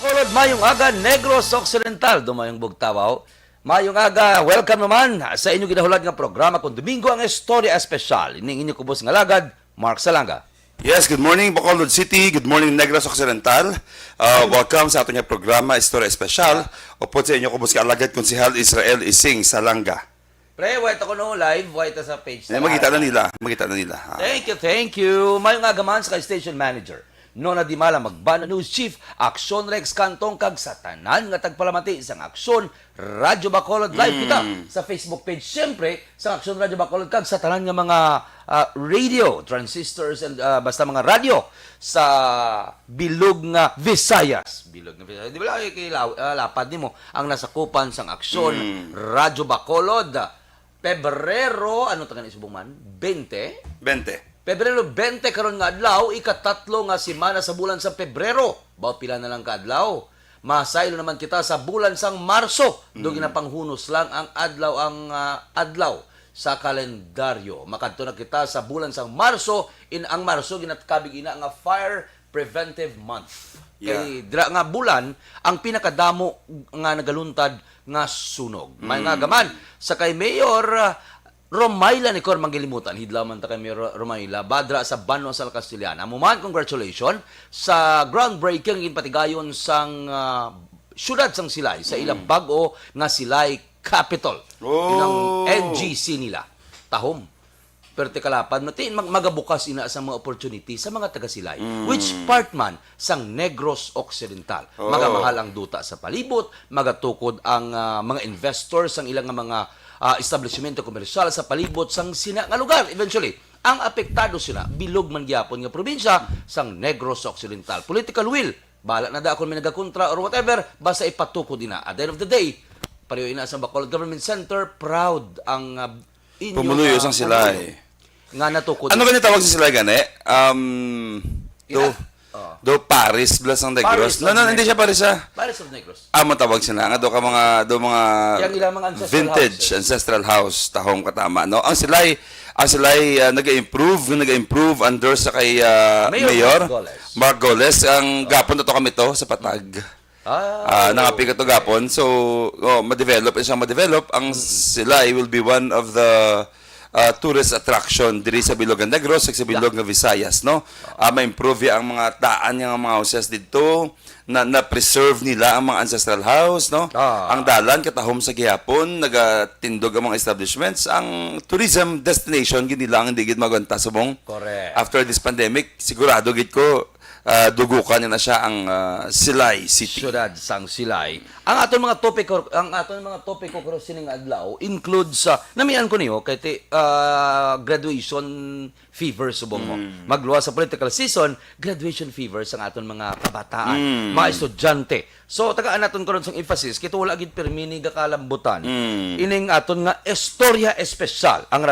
Bacolod, mayong aga, Negros Occidental, dumayong bugtawaw. Mayong aga, welcome naman sa inyong ginahulat nga programa kung Domingo ang Istorya Espesyal. Ining inyo kubos nga lagad, Mark Salanga. Yes, good morning Bacolod City, good morning Negros Occidental. Welcome sa ating programa Istorya Espesyal. Upod sa inyo kubos ka alagad Konsehal Israel Ising Salanga. Pre, wait ako no live, wait sa page. Magkita na nila, magkita na nila. Thank you. Mayong aga man sa station manager. Nona Di Mala Magbana News Chief, Aksyon Rex Kantong kag sa tanan nga tagpalamati isang Aksyon Radyo Bacolod live kita sa Facebook page siyempre sa Aksyon Radyo Bacolod kag sa tanan nga mga radio, transistors and basta mga radyo sa bilog nga Visayas. Bilog nga Visayas. Di ba lang lapad nimo ang nasakupan sang Aksyon Radyo Bacolod. Pebrero, ano taga ni Subuman? 20? 20. Pebrero 20 karon nga adlaw, ikatatlo nga semana sa bulan sa Pebrero. Baw pila na lang ka adlaw. Masaylo naman kita sa bulan sang Marso. Do ginapanghunos lang ang adlaw sa kalendaryo. Makadto na kita sa bulan sang Marso, ang Marso ginatkabig ina nga Fire Preventive Month. Kay dira nga bulan ang pinakadamo nga nagaluntad nga sunog. May nga gaman sa kay Mayor Romayla ni Cor manggilimutan, hidlaw man ta kay Mayor Romayla, badra sa Banwa sa Castellana. Muman, congratulations sa groundbreaking ginpatigayon sang syudad sang Silay, sa ilang bag-o nga Silay Capital. Ilang NGC nila. Tahom. Perte kalapad, magabukas ina sa mga opportunity sa mga taga-Silay. Which part man sang Negros Occidental. Magamahal ang duta sa palibot, magatukod ang mga investors sang ilang mga establishmento komersyal sa palibot sang sina nga lugar. Eventually, ang apektado sila bilog man gyapon nga probinsya sang Negros Occidental. Political will, bala na da kung may nagakontra or whatever, basta ipatukod ina. At the end of the day, pareho ina sa Bacolod Government Center, proud ang inyo pumuluyo sang Silay. Nga natukod. Ano ganyan tawag sa Silay gani? Do Paris plus ang Negros. No, hindi siya Paris Paris of Negros. Matawag sila nga do mga Yang ilang mga vintage ancestral house tahong katama no. Ang Silay nag-improve under sa kay Mayor Mark Goles. Ang gapon to kami to sa Patag. Nangapi to gapon. So, ma-develop ang Silay will be one of the tourist attraction diri sa Bilog ng Negros, sa Bilog ng Visayas, no? Ma-improve ang mga daan ng mga houses dito, na-preserve nila ang mga ancestral house, no? Ang dalan, katahom sa gihapon, nagatindog ang mga establishments, ang tourism destination, gini lang, hindi gid magwanta subong. Correct. After this pandemic, sigurado gid ko, dugukan na siya ang Silay City. Syudad sang Silay. Ang aton mga topic ko sining adlaw includes namian ko niyo kay graduation fever subong mo. Magluwas sa political season, graduation fever sang aton mga kabataan, mga estudyante. So tagaan naton karon sang emphasis kay wala gid permini ga kalambutan. Ining aton nga istorya espesyal. Ang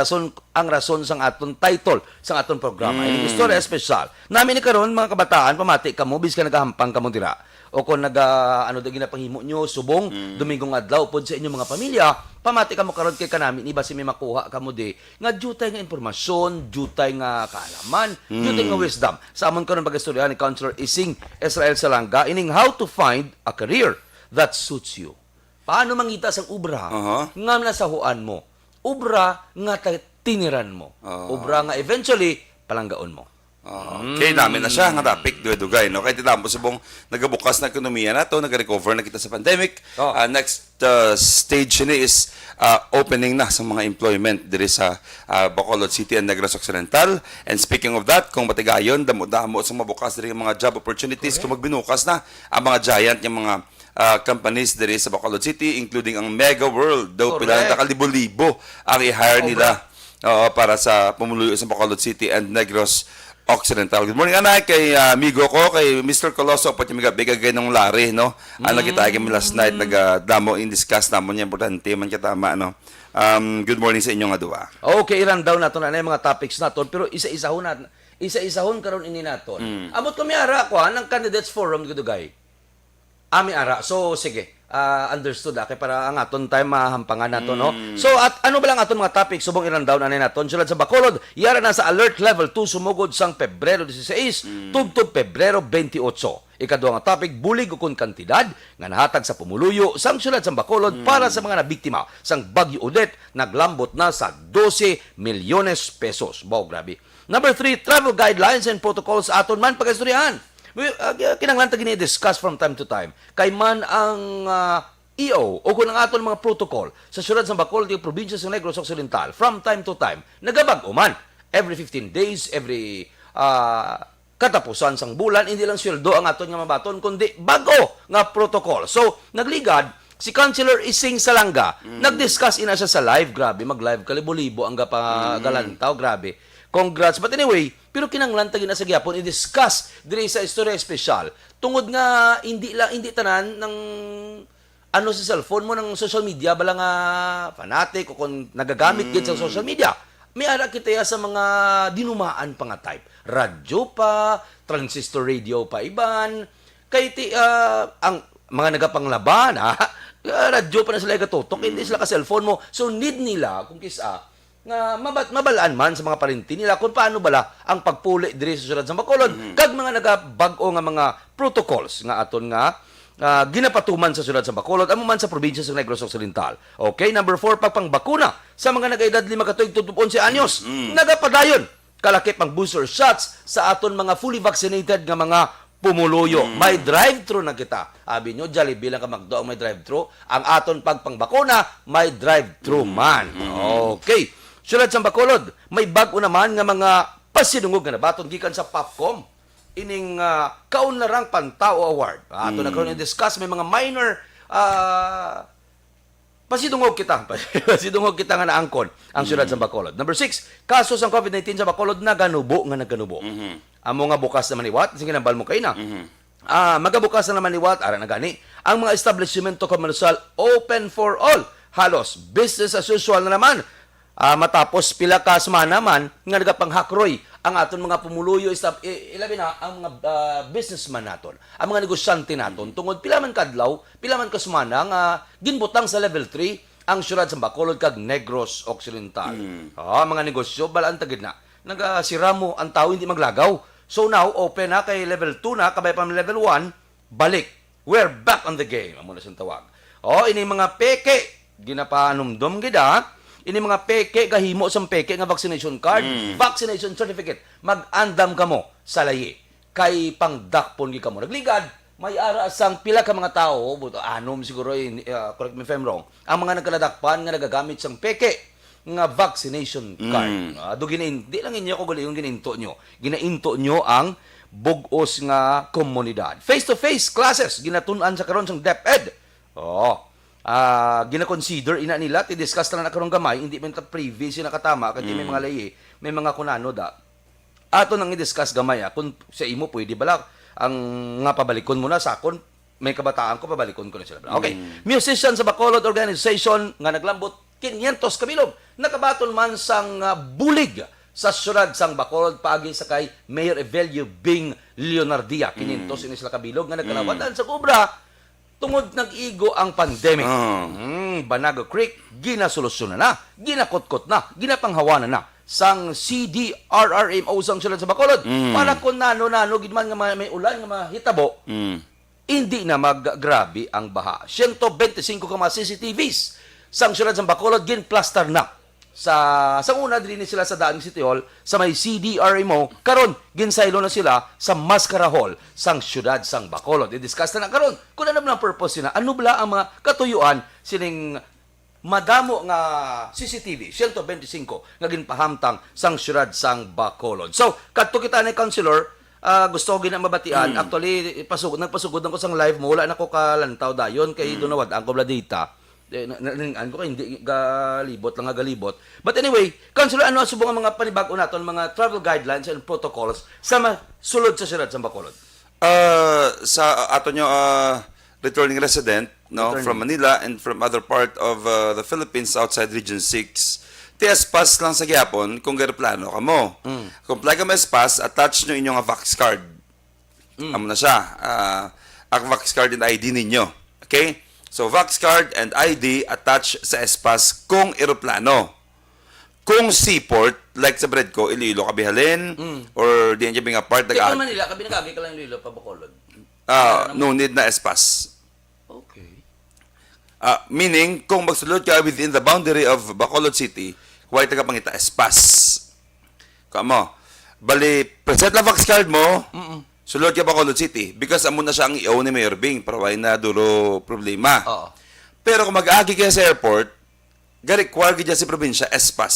rason sang aton title sang aton programa. Ining istorya espesyal. Nami ni karon mga kabataan pamati kamo bisan nagahampang kamo dira. O kung ginapahimo nyo, subong, Domingong adlaw pod sa inyong mga pamilya, pamati ka mo karon kay kanami, iba si may makuha ka mo di, nga jutay nga impormasyon, jutay nga kaalaman, jutay nga wisdom. Sa amon karon pag-istorya ni Counselor Ising Israel Salanga, ining how to find a career that suits you. Paano mangita sang ubra nga nasahuan mo? Ubra nga tiniran mo. Ubra nga eventually palanggaon mo. Okay, namin na siya nga topic dugay no. Kay titampo subong nagabukas na ekonomiya nato, nag-recover na kita sa pandemic. Next stage ni is opening na sa mga employment diri sa Bacolod City and Negros Occidental. And speaking of that, kung matigayon damo sa mabukas diri mga job opportunities, kung magbinukas na ang mga giant yung mga companies diri sa Bacolod City, including ang Mega World. Daw pila na kalibo-libo ang i-hire nila para sa pumuluyo sa Bacolod City and Negros Occidental. Good morning, anak, kay amigo ko, kay Mr. Coloso, pati bigay ng lari, no? Nakita kami last night, nagdamo in-discuss namon niya, importante man katama, no? Good morning sa inyong adua. Okay, ilan daw nato na yung mga topics naton, pero isa-isahon karon ini naton. Amot kami ara ko ng candidates forum gudugay. Ami ara. So sige, understood kay para ang aton time mahampangan nato no. So at ano ba lang aton mga topic subong i-rundown anay naton sulod sa Bacolod yara na sa alert level 2 sumugod sang Pebrero 16 tugtog Pebrero 28. Ikaduha nga topic bulig ukon kantidad nga nahatag sa pumuluyo sang syudad sa Bacolod para sa mga nabiktima sang Bagyo Odette naglambot na sa 12 milyones pesos. Wow, grabe. Number 3, travel guidelines and protocols aton man pag-istoryahan. Kinanglan ta gini-discuss from time to time. Kay man ang EO o kung ang aton mga protocol sa syudad sa Bacolod yung probinsya sa Negros Occidental from time to time nagabag-o man. Every 15 days, every katapusan sang bulan, hindi lang sweldo ang aton nga mabaton kundi bago nga protocol. So, nagligad si Councilor Ising Salanga, nag-discuss ina siya sa live, grabe, mag-live kalibo-libo ang galantaw, grabe. Congrats. But anyway, pero kinanglan tagi na sa gyapon i-discuss diri sa istorya espesyal. Tungod nga hindi tanan ng ano sa cellphone mo ng social media bala nga fanatic o kung nagagamit gid sa social media. May ara kita sa mga dinumaan pa nga type. Radyo pa, transistor radio pa iban. Kay ang mga nagapanglaban radyo pa na sila gatutok, hindi sila ka cellphone mo. So need nila kung kisa nga mabalaan man sa mga parinti nila kung paano bala ang pagpuli diri sa syudad sa Bacolod kag mga nagabag-o nga mga protocols nga aton nga ginapatuman sa syudad sa Bacolod amo man sa probinsya sa Negros Occidental. Okay, number 4 pagpangbakuna sa mga nag-edad 5 katuig tutup 11 anyos. Nagapadayon kalakip ang booster shots sa aton mga fully vaccinated nga mga pumuluyo. May drive-thru na kita. Abi nyo, Jollibee lang ka magdo ang may drive-thru. Ang aton pagpangbakuna, may drive-thru man. Okay. Syudad sa Bacolod, may bag-o naman nga mga pasinungog nga nabaton gikan sa Popcom. Ining kaunlarang Pantao Award. Ato na karon discuss may mga minor pasidungog kita nga naangkon ang syudad sa Bacolod. Number 6, kaso sa COVID-19 sa Bacolod naganubo. Amo nga bukas na maniwat, sige nambal mo kay na. Magabukas na maniwat, ara na gani. Ang mga establishmento komersyal open for all. Halos business as usual na naman. Matapos pila ka semana man nga nagapanghakroy ang aton mga pumuluyo ilabi na ang mga businessman naton, ang mga negosyante naton tungod pila man kadlaw, pila man ka semana nga ginbutang sa level 3 ang syudad sa Bacolod kag Negros Occidental. Mga negosyo balaan tagid na. Nagasira mo ang tao hindi maglagaw. So now open na kay level 2 na kabay pa level 1, balik. We're back on the game. Amo na siyang tawag. Ini mga peke ginapanumdum gid ini mga peke gahimo sa peke nga vaccination card, vaccination certificate, mag-andam kamo sa layi kay pangdakpon gi kamo. Nagligad may ara sang pila ka mga tao, anom siguro correct me if I'm wrong. Ang mga nagkaladakpan nga nagagamit sang peke nga vaccination card. Di lang inyo ko yung gininto nyo. Ginainto nyo ang bugos nga komunidad. Face-to-face classes ginatun-an sa karon sang DepEd. Gina-consider ina nila ti-discuss lang na karong gamay hindi man ta previous na katama kasi may mga layi may mga kunano ato nang i-discuss gamay kung sa imo pwede bala ang nga pabalikon mo na sakon may kabataan ko pabalikon ko na sila. Okay, musician sa Bacolod organization nga naglambot 500 kabilog nakabatol man sang bulig sa syudad sang Bacolod paagi sa kay Mayor Evelio Bing Leonardia 500 ini sila kabilog nga nagkalawadan sa kubra tungod nag-igo ang pandemic. Banago Creek, ginasolusyonan na, ginakotkot na, ginapanghawanan na sang CDRRMO sang syudad sa Bacolod. Para kung nano-nano, gidman nga may ulan nga mahitabo, hindi na maggrabe ang baha. 125 ka mga CCTVs sang syudad sa Bacolod, ginplaster na. Sa una, din sila sa Daang City Hall, sa may CDRMO, karon ginsaylo na sila sa Mascara Hall, sang syudad sang Bacolod. I-discuss na karon kung ano ang purpose sila, ano bala ang mga katuyuan sining madamo nga CCTV, 125 nga ginpahamtang sang syudad sang Bacolod. So, kadto kita ni Councilor, gusto ko ginamabatian. Actually, nagpasugod ko sang live mo, wala na ko kalantaw dayon kay Donawad ang data. Naningan ko hindi galibot. But anyway, Councilor, ano subong ang mga panibago naton, mga travel guidelines and protocols sa sulod sa syudad sa Bacolod? Sa ato nyo returning resident from Manila and from other part of the Philippines outside Region 6, TS-Pass lang sa gyapon kung plano ka mo. Comply ka may pass, attach nyo inyong vax card. Amo na siya. Ang vax card and ID ninyo. Okay? So, Vax card and ID attach sa espas kung eroplano. Kung seaport, like sa Bredco, Iloilo, Kabihalin, or di niya being apart, Kaya naman nila, kabinagagi ka lang yung Lilo, Pabacolod. no need na espas. Okay. Meaning, kung magsulod ka within the boundary of Bacolod City, huwag tagapangita espas. Kamo, bali, present lang Vax card mo, sulod ka Bacolod City, because amo na siya ang i-own ni Mayor Bing, para why na duro problema. Oo. Pero kung mag-agi ka sa airport, ga-require ka dyan si probinsya espas.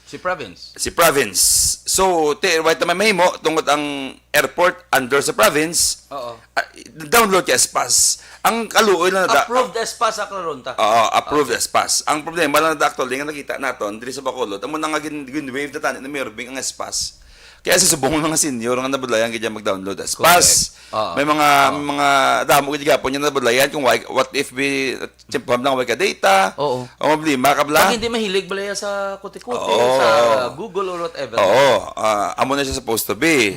Si province. Si province. So, wait na may mo, tungkol ang airport under sa province, Oo. download ka espas. Ang kaluoy na Approved espas sa Claronta. approved espas. Ang problema lang na actually nga nakita naton diri sa Bacolod, amo na nga gin-wave na tani na Mayor Bing ang espas. Kaya sa subong mga senior nga nabudlayan gid mag-download espas. May mga damo gid gapon nya nabudlayan kung what if we timpam lang ka data. Oo. Ang problema kabla. Pag hindi mahilig balaya sa kuti-kuti, Oo. sa Google or whatever. Oo, amo na siya supposed to be.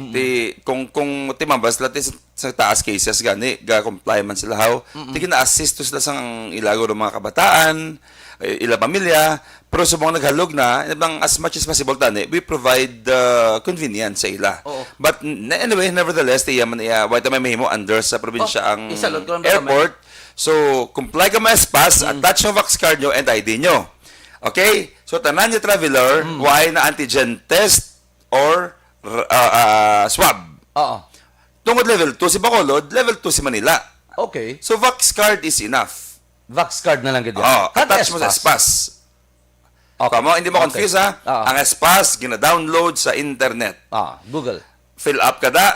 Kung timambas lahat sa taas cases gani, ga comply man sila how. Na-assist to sila sa ilago ng mga kabataan, ila pamilya, pero subong naghalog na, as much as possible tani, we provide convenience sa ila. Oo. But anyway, nevertheless, wait may mahimo under sa probinsya ang isalot ko lang ba airport. So, comply ka ma-espas, attach yung Vax card nyo and ID nyo. Okay? So, tanan yung traveler, why na antigen test or swab. Oo. Tungod level 2 si Bacolod, level 2 si Manila. Okay. So, Vax card is enough. Vax card na lang gid. Attach mo sa espas. Okay. Kamo, hindi mo Okay. confuse ha? Ang espas, gina-download sa internet. Google. Fill up ka da,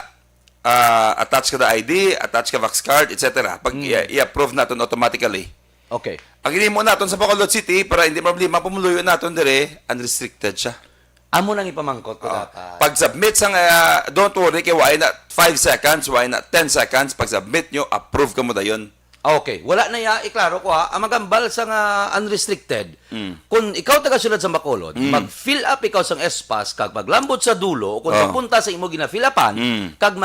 attach ka da ID, attach ka Vax card, etc. Pag i-approve natin automatically. Okay. Ang hindi mo natin sa Bacolod City, para hindi problema, pumuluyo natin dire, unrestricted siya. Amo nang ipamangkot ko dapat. Pag-submit sa, don't worry, kay why not 5 seconds, why not 10 seconds, pag-submit nyo, approve ka mo da yun. Okay, wala na ya, iklaro ko ha, ang magambal sa nga unrestricted, kung ikaw tagasulod sa Bacolod, mag-fill up ikaw sa espas, kag maglambot sa dulo, kung papunta sa imo gina-fill-upan, kag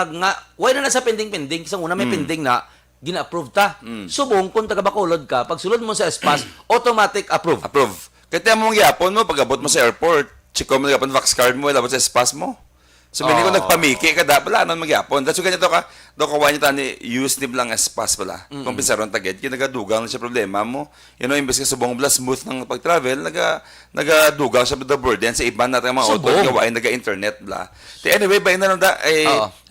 wala na sa pending-pending, isang una may pending na, gina-approve ta. Subong, kung taga Bacolod ka, pag sulod mo sa espas, automatic approve. Approve. Kaya mo ang yapon mo, pag abot mo sa airport, chiko mo yapon Vax card mo, labot sa espas mo. So, hindi ko nagpamiki ka da, wala nang magyapon. That's why ganito ka, do ko wanya tani, use ni lang espas pala. Kung pisaron tagid, kinagadugang na siya problema mo. You know, imbes ka subong bla smooth ng pag-travel, nagadugang siya with the burden sa iba natin mga auto, gawa ay naga-internet bla. Anyway, ba na lang da,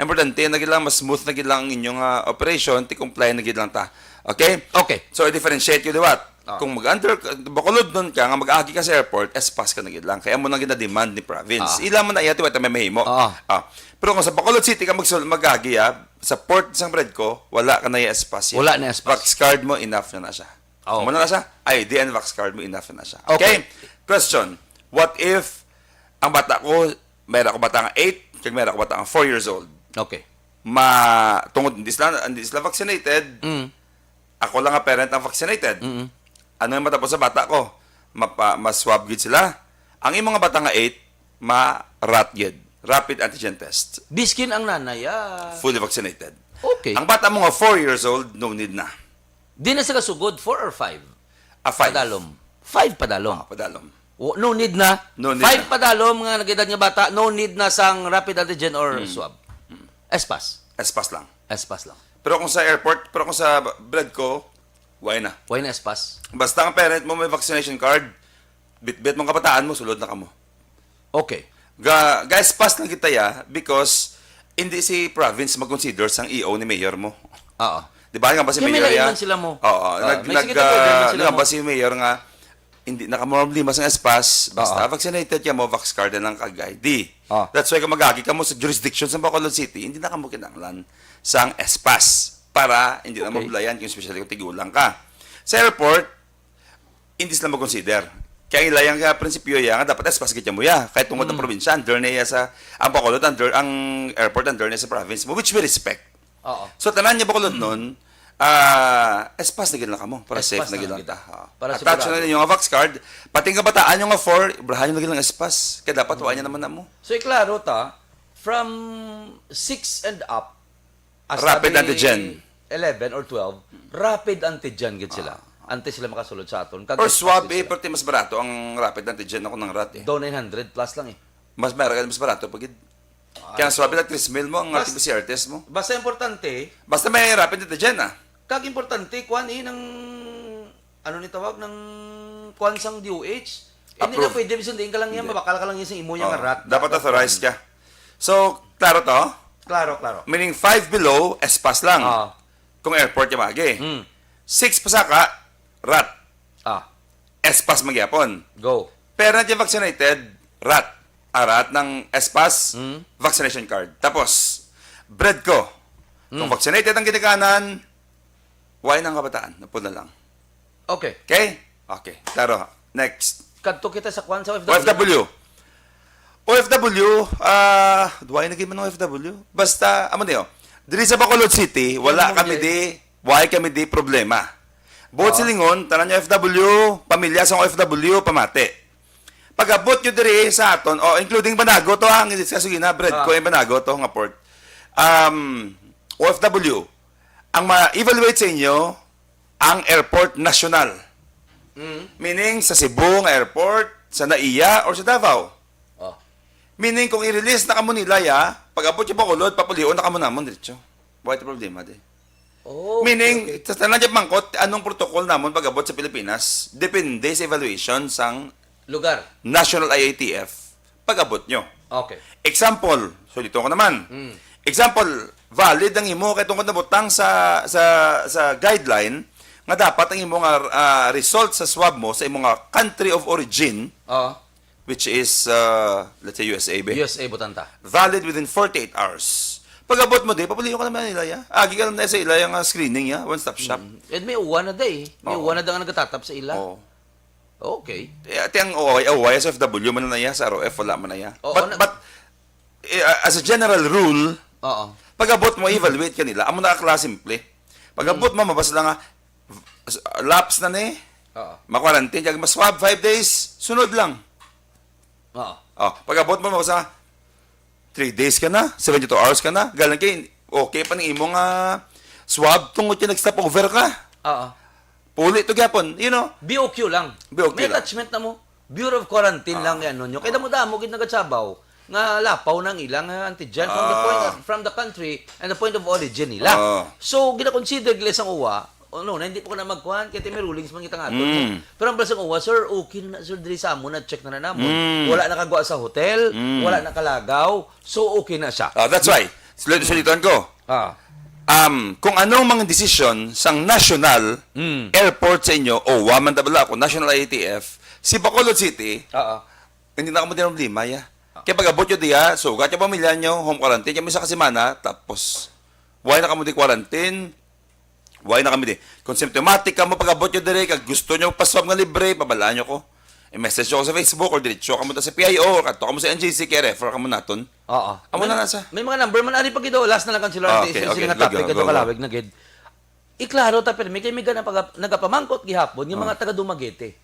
importante, nagilang mas smooth na gilang inyong operation, ti-comply na gilang ta. Okay? Okay. So, I-differentiate you, di ba? Kung Bacolod nun ka, nga mag-agi ka sa airport, espas ka na gid lang. Kaya mo nang gina-demand ni province. Ila mo na iyati, wata may mahimo. Pero kung sa Bacolod City ka mag-agi, sa port ng Bredco, wala ka na yung espas. Wala na espas. Vax card mo, enough na siya. Mo na siya? ID and Vax card mo, enough na siya. Okay? Question. What if ang bata ko, mayroon ako bata nga 8, kaya mayroon ako bata nga 4 years old. Okay. Tungod, hindi sila vaccinated, ako lang nga parent ang vaccinated. Ano yung matapos sa bata ko? Mas-swab gid sila. Ang imong mga bata nga 8, ma-rat gid. Rapid antigen test. Biskin ang nanay, Fully vaccinated. Okay. Ang bata mo nga 4 years old, no need na. Di na sa kasugod, 4 or 5? 5. Padalom. 5 padalom. Padalom. No need na. No need 5 padalom nga nag-edad nga bata, no need na sang rapid antigen or swab. Espas. Espas lang. Espas lang. Pero kung sa airport, pero kung sa Bredco, why na? Why na espas? Basta ang parent mo may vaccination card, bit-bit mong kabataan mo, sulod na ka mo. Okay. Guys, pass lang kita because hindi si province mag-consider sang EO ni mayor mo. Oo. Di ba nga ba si Kaya may mayor lainan sila mo. Oo. May sige ta program sila mo. Ba si mayor nga, hindi nakamormlima sa espas, basta vaccinated ka mo, Vax card na lang kag-ID. That's why kung magagi ka mo sa jurisdiction sa Bacolod City, hindi na ka mo kinanglan sang espas para hindi na mabulayan kung especially kung tigulang ka. Sa airport, hindi sila mag-consider. Kaya ilayang ka prinsipyo ya nga dapat espas kitya mo ya kahit tungod ang probinsya under niya sa ang Bacolod ang airport under niya sa province mo, which we respect. So tanan niya Bacolod nun, espas na gilang ka mo para Espas safe na na gilang kita. ta. Para Attach sigurado. na yung Vax card, pati nga bataan yung 4, ibrahan yung nagilang espas. Kaya dapat tuwa niya naman na mo. So iklaro ta, from 6 and up, as Rapid sabi- antigen. 11 or 12, rapid antigen gid sila. Ante sila makasulod sa aton. Or swab, perti mas barato ang rapid antigen ako ng rat eh. Do 900 plus lang eh. Mas barato pag kaya swab na 3 mil mo ang ating PCR test mo. Basta importante, Basta may rapid antigen kag importante kuan ng ano ni tawag ng kuan sang DOH. Hindi na Approve. pwede bisan ka lang yan, mabakal ka lang yan sa imo yung rat. Dapat authorized ka. So, klaro to? Klaro. Meaning 5 below, espas lang. Ah. Kung airport yung magi. Mm. 6 pasaka, rat. Ah, Espas magyapon. go. Pero nandiyan vaccinated, rat. Arat ng espas, Mm. vaccination card. Tapos, bread ko. Kung vaccinated ang ginikanan, why ng kabataan? Napula lang. Okay. Okay? Okay. Klaro. Next. Kadto kita sa kuan sa OFW. OFW. OFW, duway na man ng OFW. Basta, amo niyo, diri sa Bacolod City, wala kami di problema. Buot silingon, tanan niyo OFW, pamilya sa OFW, pamate. Pag-abot nyo diri sa aton, including Banago, to ang discuss gina, bread ko yung Banago, to nga port. OFW, ang ma-evaluate sa inyo, ang airport national. Meaning, sa Cebu nga airport, sa Naiya, or sa Davao. Oh. Meaning, kung i-release na kamo nila, pag-abot yung Bacolod, papulion na kamo namon diretso. Why the problema, di? Oh. Meaning, sa tanan dyan mangkot, anong protocol namon pag-abot sa Pilipinas, depende sa evaluation sang Lugar. National IATF pag-abot nyo. Okay. Example, so dito ko naman. Example, valid ang imo kay tungkol nabutang sa guideline nga dapat ang imo nga result sa swab mo sa imo nga country of origin, Oh. which is let's say USA be. USA butanta. Valid within 48 hours. Pag-abot mo di, papuliyo ka naman nila agi ka naman sa ila yung screening one stop shop. And may uwan na day. May Oo. uwan na da nga nagatatap sa ila. Oh. Okay. Ati ang OY sa FW man na sa ROF wala man na Oo, But as a general rule, Oo. pag-abot mo, evaluate ka nila. Amo na akla simple. Pag-abot mo, mabasa lang lapse na ni, Oo. ma-quarantine, kag ma-swab 5 days, sunod lang. Oo. Pag-abot mo, mabasa 3 days ka na, 72 hours ka na, galang kay, okay pa ng imong swab, tungod yung nag-stop over ka. Oo. Puli to gyapon, you know. BOQ lang. BOQ May lang. attachment na mo. Bureau of Quarantine lang yan nyo. Kaya damo gid nagatsabaw nga lapaw ng ilang antigen from the country and the point of origin nila. So gina-consider gila sang uwa. Hindi po ko na magkuhan kaya may rulings man kita nga ato. Pero ang balasang uwa, sir, okay na sir diri sa amo na check na namon. Wala nakagawa sa hotel, wala nakalagaw. So okay na siya. That's why. Sulitan ko. Kung anong mga desisyon sang national airport sa inyo o waman tabala ako, national IATF, si Bacolod City, hindi na kamo din ng lima, Kaya pag-abot nyo diya, sugat yung pamilya nyo, home quarantine, yung isa kasimana, tapos, why na kamo di quarantine? Why na kami di? Kung symptomatic ka mo pag-abot nyo dire, kag gusto nyo paswab nga libre, pabalaan nyo ko. I-message nyo ko sa Facebook, or diretso ka mo sa PIO, or kato ka mo sa NGC, kaya refer ka mo naton. Oo. Amo na nasa. May mga number man ari pag ido last na lang kansular Okay, sila nga topic go, kadto go. kalawig na gid. Iklaro ta pero may nagapamangkot gihapon yung mga taga Dumaguete.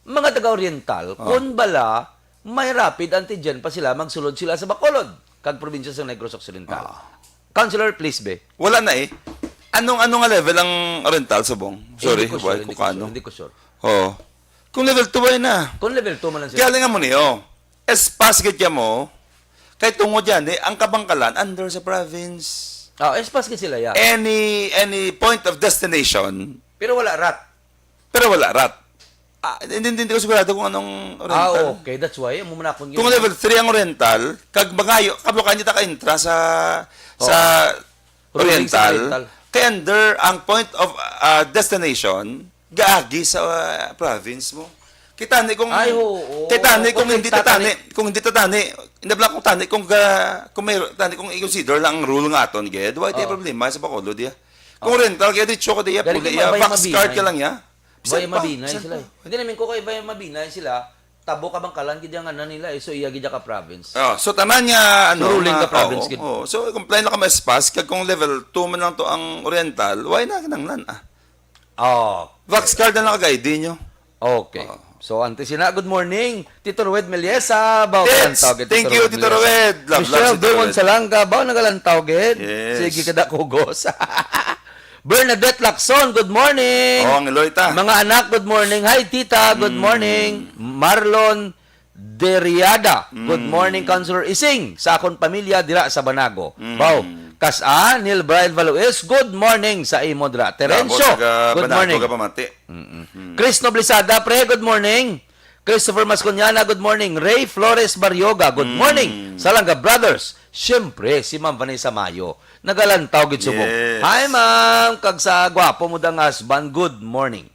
Mga taga Oriental, kun bala may rapid antigen pa sila magsulod sila sa Bacolod kag probinsya sa Negros Occidental. Councilor, please be. Wala na Anong nga level ang Oriental Subong? Sorry, Hindi ko why sure, ko kano? Hindi ko sure. Oo. Kung level 2 ay na. Kung level 2 man lang sila. Kaya nga mo niyo, espas kaya mo, kay tungod yan, ang kabangkalan, under sa province. Espas gid sila ya. Any point of destination, Pero wala rat. pero wala rat. Hindi ko sigurado kung anong Oriental. Okay, that's why mo manakon Kung level 3 ang Oriental, kag bangayo, kablokan niya ta ka-intra sa Ruling sa Oriental, Oriental. kay under ang point of destination, gaagi sa province mo. Kitani kung Ay, oo. kitani kung Okay, hindi tatani, hindi bala kung tani kung tani kung i-consider lang ang rule nga aton ged, why tayo problema sa Bacolod ya. Kung rental kaya di choko diya Gari puli kay ya, mabay fax card ka mabinay. lang ya. Bay mabinay Saan sila. pa? Hindi namin ko kay bay mabinay sila. Tabo ka bang kalan gid nga na nila so iya gid ka province. So tanan nga So, ruling ka province gid. So complain lang ka spas kag kung level 2 man lang to ang Oriental, why na kinanglan Vax card na lang kag-ID nyo. Okay. So, ante sina, good morning. Tito Rued Meliesa, bao Yes, kalantaw gid. thank you, Tito Rued. Love, Michelle si Tito Dumon Rued. Salanga, bao nagalantaw gid. Yes. Sige kada kugos. Bernadette Lacson, good morning. Oh, ang Eloita. Mga anak, good morning. Hi, tita, good morning. Marlon Deriada, good morning, Councilor Ising, sa akong pamilya dira sa Banago. Wow. Kasa, Neil Brian Values, good morning sa Imodra. Terencio, good morning. Chris Noblisada, pre, good morning. Christopher Masconyana, good morning. Ray Flores Baryoga, good morning. Salanga Brothers, syempre, si Ma'am Vanessa Mayo. Nagalantaw gid subong. Yes. Hi, ma'am. Kag sa gwapo mo dang husband, good morning.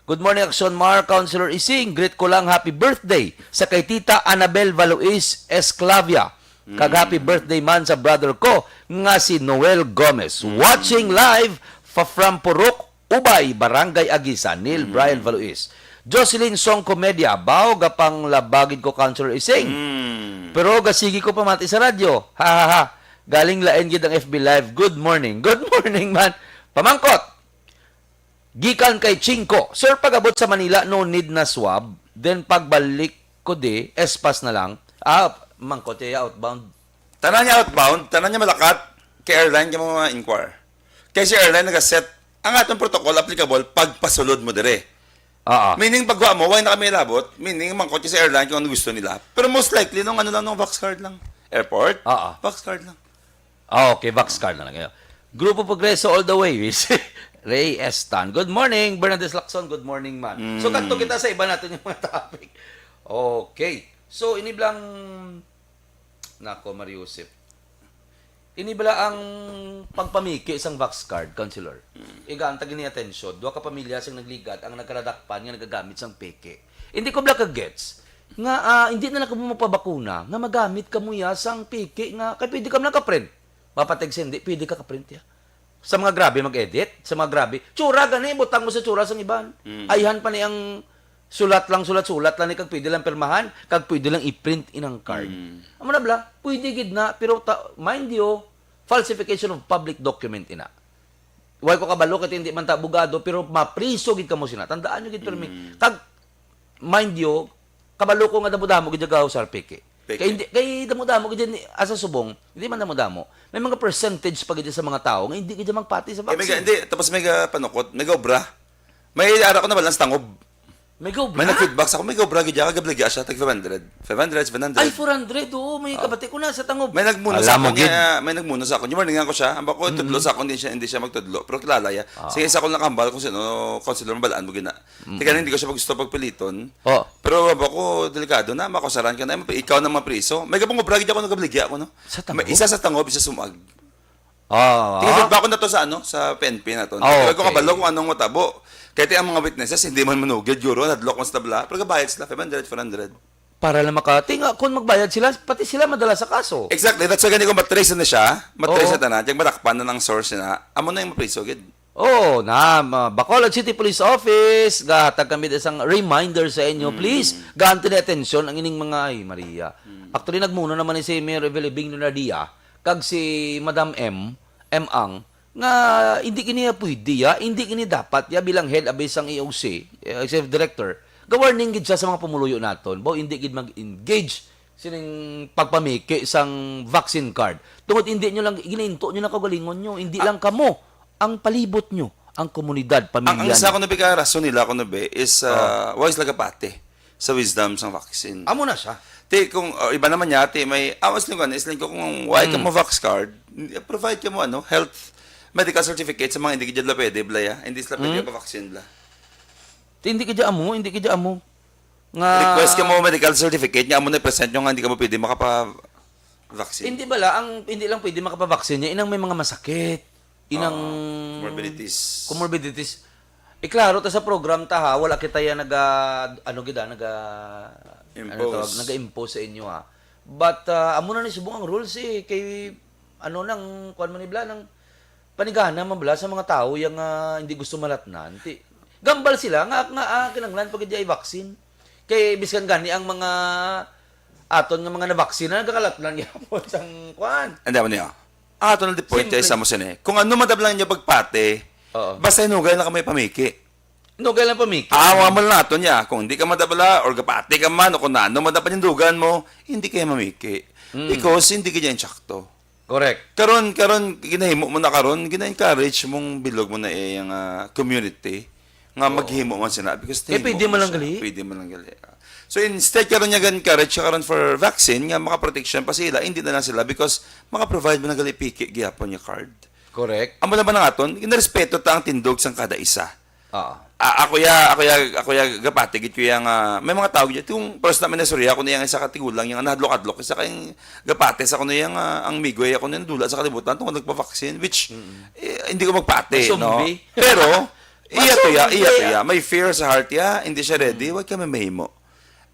Good morning, Action Mar, Councilor Ising. Greet ko lang happy birthday sa kay Tita Annabel Valois Esclavia. Kag happy birthday man sa brother ko nga si Noel Gomez. Watching live from Purok, Ubay, Barangay Agisa, Neil Brian Valois. Jocelyn Song Comedia, baw gapang labagid ko, Councilor Ising. Pero gasigi ko pamati sa radyo. Ha ha ha. Galing lain gid ang FB Live. Good morning. Good morning, man. Pamangkot. Gikan kay Chinko. Sir, pag-abot sa Manila, no need na swab. Then pagbalik ko espas na lang. Mangkot, outbound. Tanan niya outbound, tanan niya malakat, kay airline ka mo ma-inquire. Kaya si airline nag-set, ang atong protocol applicable pagpasulod mo dire. Meaning, pagwa mo, why na kami labot? Meaning, mangkot sa airline kung ano gusto nila. Pero most likely, nung Vax card lang. Airport, Vax card lang. Okay, Vax card na lang. Grupo Progreso all the way. Ray Estan. Good morning, Bernadette Lacson. Good morning, man. So, kanto kita sa iba natin yung mga topic. Okay. So, iniblang... Nako, Mariusip. Inibla ang pagpamiki isang Vax card, Councilor. Iga, ang tagini atensyon. Dua ka pamilya sing nagligat ang nagkaradakpan nga nagagamit sang peke. Hindi ko bla ka-gets. Nga, hindi na lang ka mo mapabakuna. Nga magamit ka mo ya sang peke. Nga, kaya pwede ka mo nakaprint. Mapateg hindi, pwede ka kaprint ya. Sa mga grabe mag-edit, sa mga grabe. Tsura, gani, butang mo sa tsura sang iban. Ayhan pa ni ang sulat lang ni kag pwede lang pirmahan, kag pwede lang i-print inang card. Amo na bla, pwede gid na, pero mind you, falsification of public document ina. Way ko kabalo ket hindi man ta abogado, pero mapriso gid kamo sina. Tandaan nyo gid permi. Kag mind you, kabalo ko nga damo-damo gid jagaw sa peke. Kay damo-damo gid asa subong, hindi man damo-damo. May mga percentage pa gid sa mga tao nga hindi gid magpati sa vaccine. Hindi, tapos may panukot, may obra. May ara ko na balance tangob. May go, May nag-feedback sa ako, may gobra gid ka gablagya siya tag 500. 700. Ay, 400, oo. May kabati ko na sa tangob. May nagmuna sa ako, may nagmuna sa ako. Yung morning ko siya, amba ko tudlo sa ako, hindi siya magtudlo. Pero kilala ya. Sige sa ako nakambal kung sino, consular mabalaan mo gina. Tika hindi ko siya gusto pagpiliton. Pero amba ko delikado na, makusaran ka na, ikaw na mapriso. May gabong gobra gid ako nagabligya ako, no. May isa sa tangob, isa sumag. Tingin ba ako na to sa PNP na to. Kaya ko kabalo kung anong matabo. Kaya ang mga witnesses, hindi man manugid, euro, nadlock mas tabla, pero kabayad sila, 500, 400. Para lang makating, kung magbayad sila, pati sila madala sa kaso. Exactly, that's why ganito kung matrace na siya, matrace na tanan, yung matakpan na ng source na, amo na yung mapriso, gid. Bacolod City Police Office, gahatag kami isang reminder sa inyo, please, gahanto na atensyon ang ining mga, Maria. Actually, nagmuna naman ni si Mayor Evelyn Nardia, kag si Madam M. Ang, nga hindi kini pwede hindi kini dapat bilang head abis ang EOC, executive director, ga-warning gid siya sa mga pumuluyo naton, hindi gid mag-engage sining pagpamiki sang vaccine card. Tungod hindi nyo lang gininto nyo na kagalingon nyo, hindi lang kamo ang palibot nyo, ang komunidad, pamilya. Ang isa ko na bika rason nila ko na is wise lagapate sa wisdom sang vaccine. Amo na siya. Kung iba naman niya, may awas lang ko kung why ka mo vax card, provide ka mo health medical certificate sa mga hindi kaya pwede blaya, hindi sila pwede pa-vaccine bla. Hindi kaya amo. Nga request ka mo medical certificate, nga amo na present yung hindi ka mo pwede makapa-vaccine. Hindi bala, hindi lang pwede makapa-vaccine niya, inang may mga masakit, inang comorbidities. Klaro ta sa program ta wala kita ya naga-impose sa inyo But amo na ni subong ang rules kay nang kuan man ibla nang panigana man bala sa mga tao yang hindi gusto malatnan. Gambal sila nga kinanglan pag ay vaccine. Kay biskan gani ang mga aton nga mga na-vaccine nagkakalatnan gyapon sang kuan. Anda man niya. Aton na the point sa mo sine. Kung ano madablang niya pagpate, basta hinugay lang kamay pamiki. Hinugay lang pamiki. Awa mo lang nato niya. Kung hindi ka madabala or gapate ka man o kung ano madapan yung dugan mo, hindi kayo mamiki. Because hindi ka dyan insakto. Correct. Karon ginahimo mo na karon, gina-encourage mong bilog mo na yung community nga maghimo man sila because pwede man lang gali. Pwede man lang gali. So instead karon niya encourage karon for vaccine nga maka-protection pa sila, hindi na lang sila because maka-provide mo na gali piki gyapon yung card. Correct. Amo naman ang aton, ginarespeto ta ang tindog sang kada isa. Ako ya gapati git ko yang may mga tawag dito yung first naman na surya ako niya sa katigulang yung nahadlok-adlok isa kayong gapati sa kuno yang ang migoy ako nang dula sa kalibutan tungod nagpa-vaccine which hindi ko magpati no. Pero iya may fear sa heart ya, hindi siya ready, wag ka mahimo.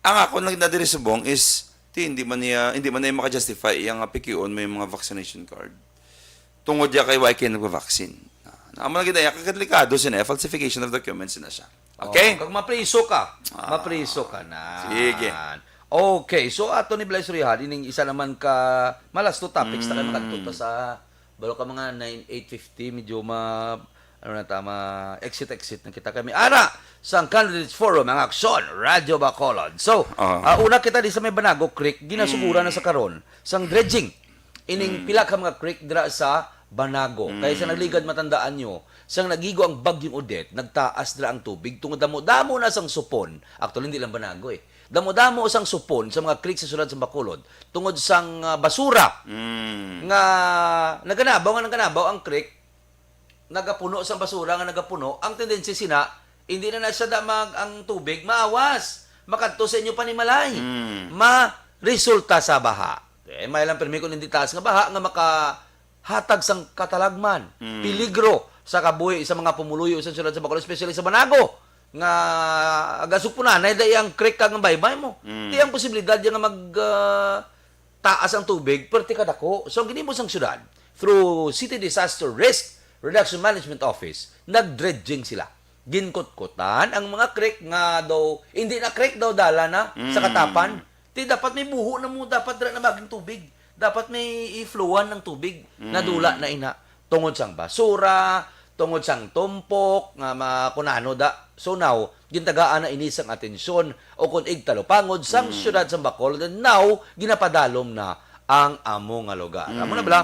Ang ako lang nadiri subong is hindi man niya maka-justify yung pikion may mga vaccination card. Tungod ya kay why kay nagpa-vaccine. Amo na gidaya kadelikado sina falsification of documents na siya. Okay? Kag mapriso ka. Mapriso ka na. Sige. Okay, so ato ni Blaise Rihan ining isa naman ka malas to topics na makadto sa balo ka mga 8:50 medyo exit na kita kami ara sa Candidates Forum ang Aksyon Radio Bacolod. So, una kita di sa may Banago Creek ginasugura na sa karon sang dredging ining pila ka mga creek dira sa Banago. Kaya sa nagligad matandaan nyo, sang nagigo ang bagyong Odette, nagtaas dira ang tubig, tungod damo na sang supon. Actually, hindi lang Banago eh. Damo sang supon sa mga creek sa sulod sa Bacolod, tungod sang basura. Nga, naganabaw ang creek, nagapuno sang basura, nga nagapuno, ang tendency sina, hindi na siya ang tubig, maawas. Makadto sa inyo panimalay. Ma-resulta sa baha. May lang permi kung hindi taas nga baha, nga hatag sang katalagman, peligro sa kabuhi sa mga pumuluyo sa sulod sa Bacolod, especially sa Banago nga agasupunan na ang creek kag baybay mo. Di ang posibilidad nga taas ang tubig perti kadako. So ginimo sang syudad through City Disaster Risk Reduction Management Office, nag-dredging sila. Ginkot-kotan ang mga creek nga daw hindi na creek daw dala na sa katapan. Di dapat may buho na mo, dapat na maging tubig. Dapat may i-flowan ng tubig na dula na ina. Tungod sang basura, tungod sang tumpok, nga makunano da. So now, gintagaan na inisang atensyon o kung igtalupangod sang syudad sang Bacolod. And now, ginapadalom na ang amo nga lugar. Amo na bala,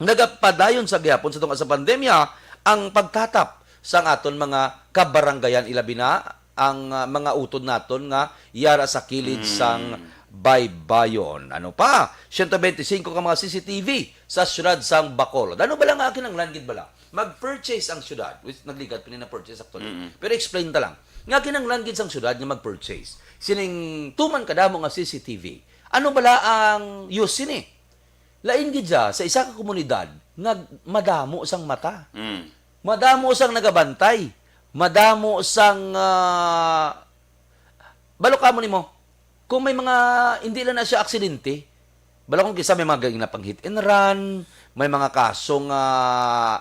nagapadayon sa gihapon sa tungkol sa pandemya ang pagtatap sang aton mga kabaranggayan ilabi na ang mga utod naton nga yara sa kilid sang baybayon. Ano pa? 125 ka mga CCTV sa syudad sang Bacolod. Ano ba lang akin ang landgid bala? Mag-purchase ang syudad. Which nagligat pa na purchase actually. Pero explain ta lang. Nga akin ang landgid sang syudad nga mag-purchase. Sining tuman kadamo nga CCTV. Ano bala ang use sini? Lain gid sa isa ka komunidad nga madamo sang mata. Madamo sang nagabantay. Madamo sang balo ka mo nimo. Kung may mga hindi lang na siya aksidente, bala kung kisa may mga gagawin na pang hit and run, may mga kasong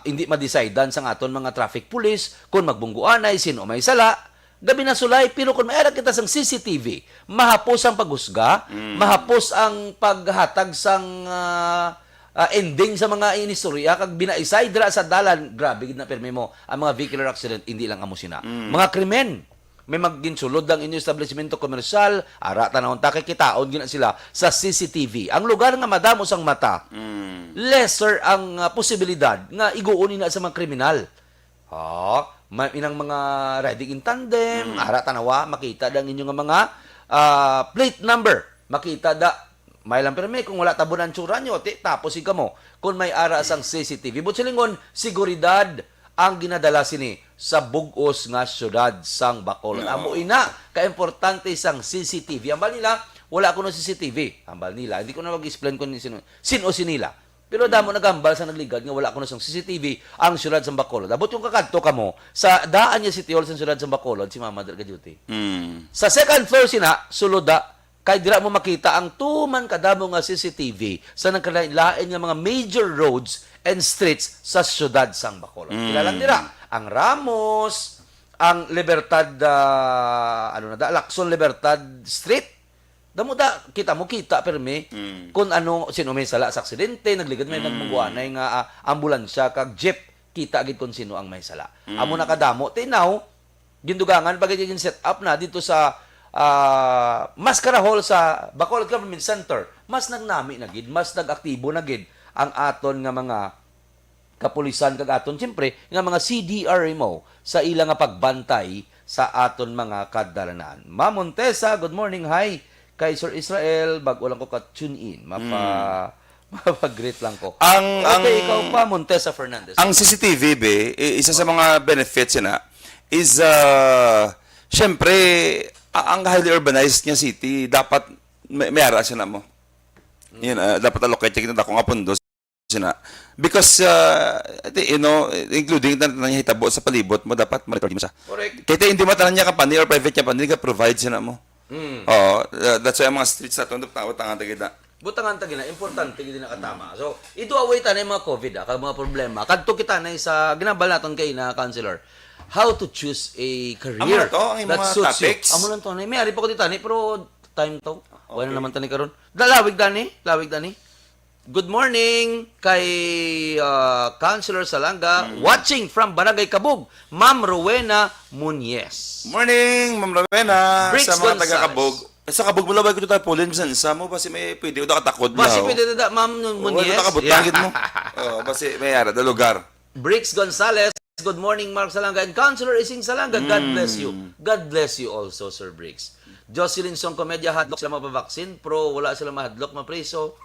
hindi ma-decidean sa aton mga traffic police, kung magbungguanay, sino may sala, gabi na sulay, pero kung may ara kita sang CCTV, mahapos ang paghusga, mahapos ang paghatag sang ending sa mga inistorya, kag binaisay dira sa dalan, grabe, na permi mo, ang mga vehicular accident, hindi lang amo sina. Mga krimen, may magginsulod ang inyong establishmento komersyal, ara tanawon ta kay kitaon gina sila sa CCTV. Ang lugar nga madamo sang mata, lesser ang posibilidad nga iguuni na sa mga kriminal. May inang mga riding in tandem, ara tanawa makita dang inyong mga plate number, makita da may lang permi kung wala tabunan tsura nyo, tapos mo kung may ara sang CCTV. Butsilingon, seguridad ang ginadala sini sa bugos nga syudad sang Bacolod. Amo ina ka-importante sang CCTV. Ambal nila, wala ko ng CCTV. Ambal nila, hindi ko na mag-explain kung sino sinila. Pero damo nagambal sa nagligad nga wala ko na sang CCTV ang syudad sang Bacolod. Abot yung kakadto kamo sa daan niya City Hall sa syudad sang Bacolod, si Mama Derga Duty. Sa second floor sina, suluda, kay dira mo makita ang tuman kadamo nga CCTV sa nagkalain-lain nga mga major roads and streets sa syudad sang Bacolod. Kilalang dira ang Ramos, ang Libertad Lacson Libertad Street. Damo da kita permi kung sino may sala sa aksidente, nagligad may nagmungguanay nga ambulansya kag jeep, kita gid kung sino ang may sala. Amo na kadamo tinaw gindugangan pag set up na dito sa mas karahol sa Bacolod Government Center, mas nagnami na gid, mas nagaktibo na gid ang aton nga mga kapulisan kag aton siyempre nga mga CDRMO sa ilang nga pagbantay sa aton mga kadalanan. Ma'am Montesa, good morning. Hi kay Sir Israel, bago lang ko ka-tune in. Mapag-greet lang ko. Okay, ikaw pa, Montesa Fernandez. Ang CCTV, be, isa sa mga benefits na is, syempre, ang highly urbanized nga city, dapat may ara siya na mo. Yun, dapat allocate kita na kung apundo na. Because, including na hitabo sa palibot mo, dapat monitor mo siya. Correct. Kaya hindi mo tanan niya company or private company, ka provide siya na mo. That's why ang mga streets na ito, tawag-tawag kita. Butangan tagina, importante gid nakatama. So, ito away ta na yung mga COVID, kag mga problema. Kadto kita na sa ginabal naton kay na counselor. How to choose a career Amo na to, ang that mga suits you. topics. Amo lang to. May ari pa ko dito ni, pero time to. Wala naman tani karon. Lawig dani. Good morning kay Counselor Salanga, watching from Barangay Kabug, Ma'am Rowena Muñez. Morning, Ma'am Rowena. Bricks Sa mga Gonzales. taga-Kabog. Sa Kabog mo labay ko tayo pulin sa mo basi may pwede uda katakod na. Basi pwede da Ma'am Muñez. Wala kabutangid mo. Basi may ara da lugar. Bricks Gonzales, good morning Mark Salanga and Counselor Ising Salanga. God bless you. God bless you also, Sir Bricks. Jocelyn Song Comedia, hadlok sila mapabaksin, pero wala sila mahadlok, mapreso.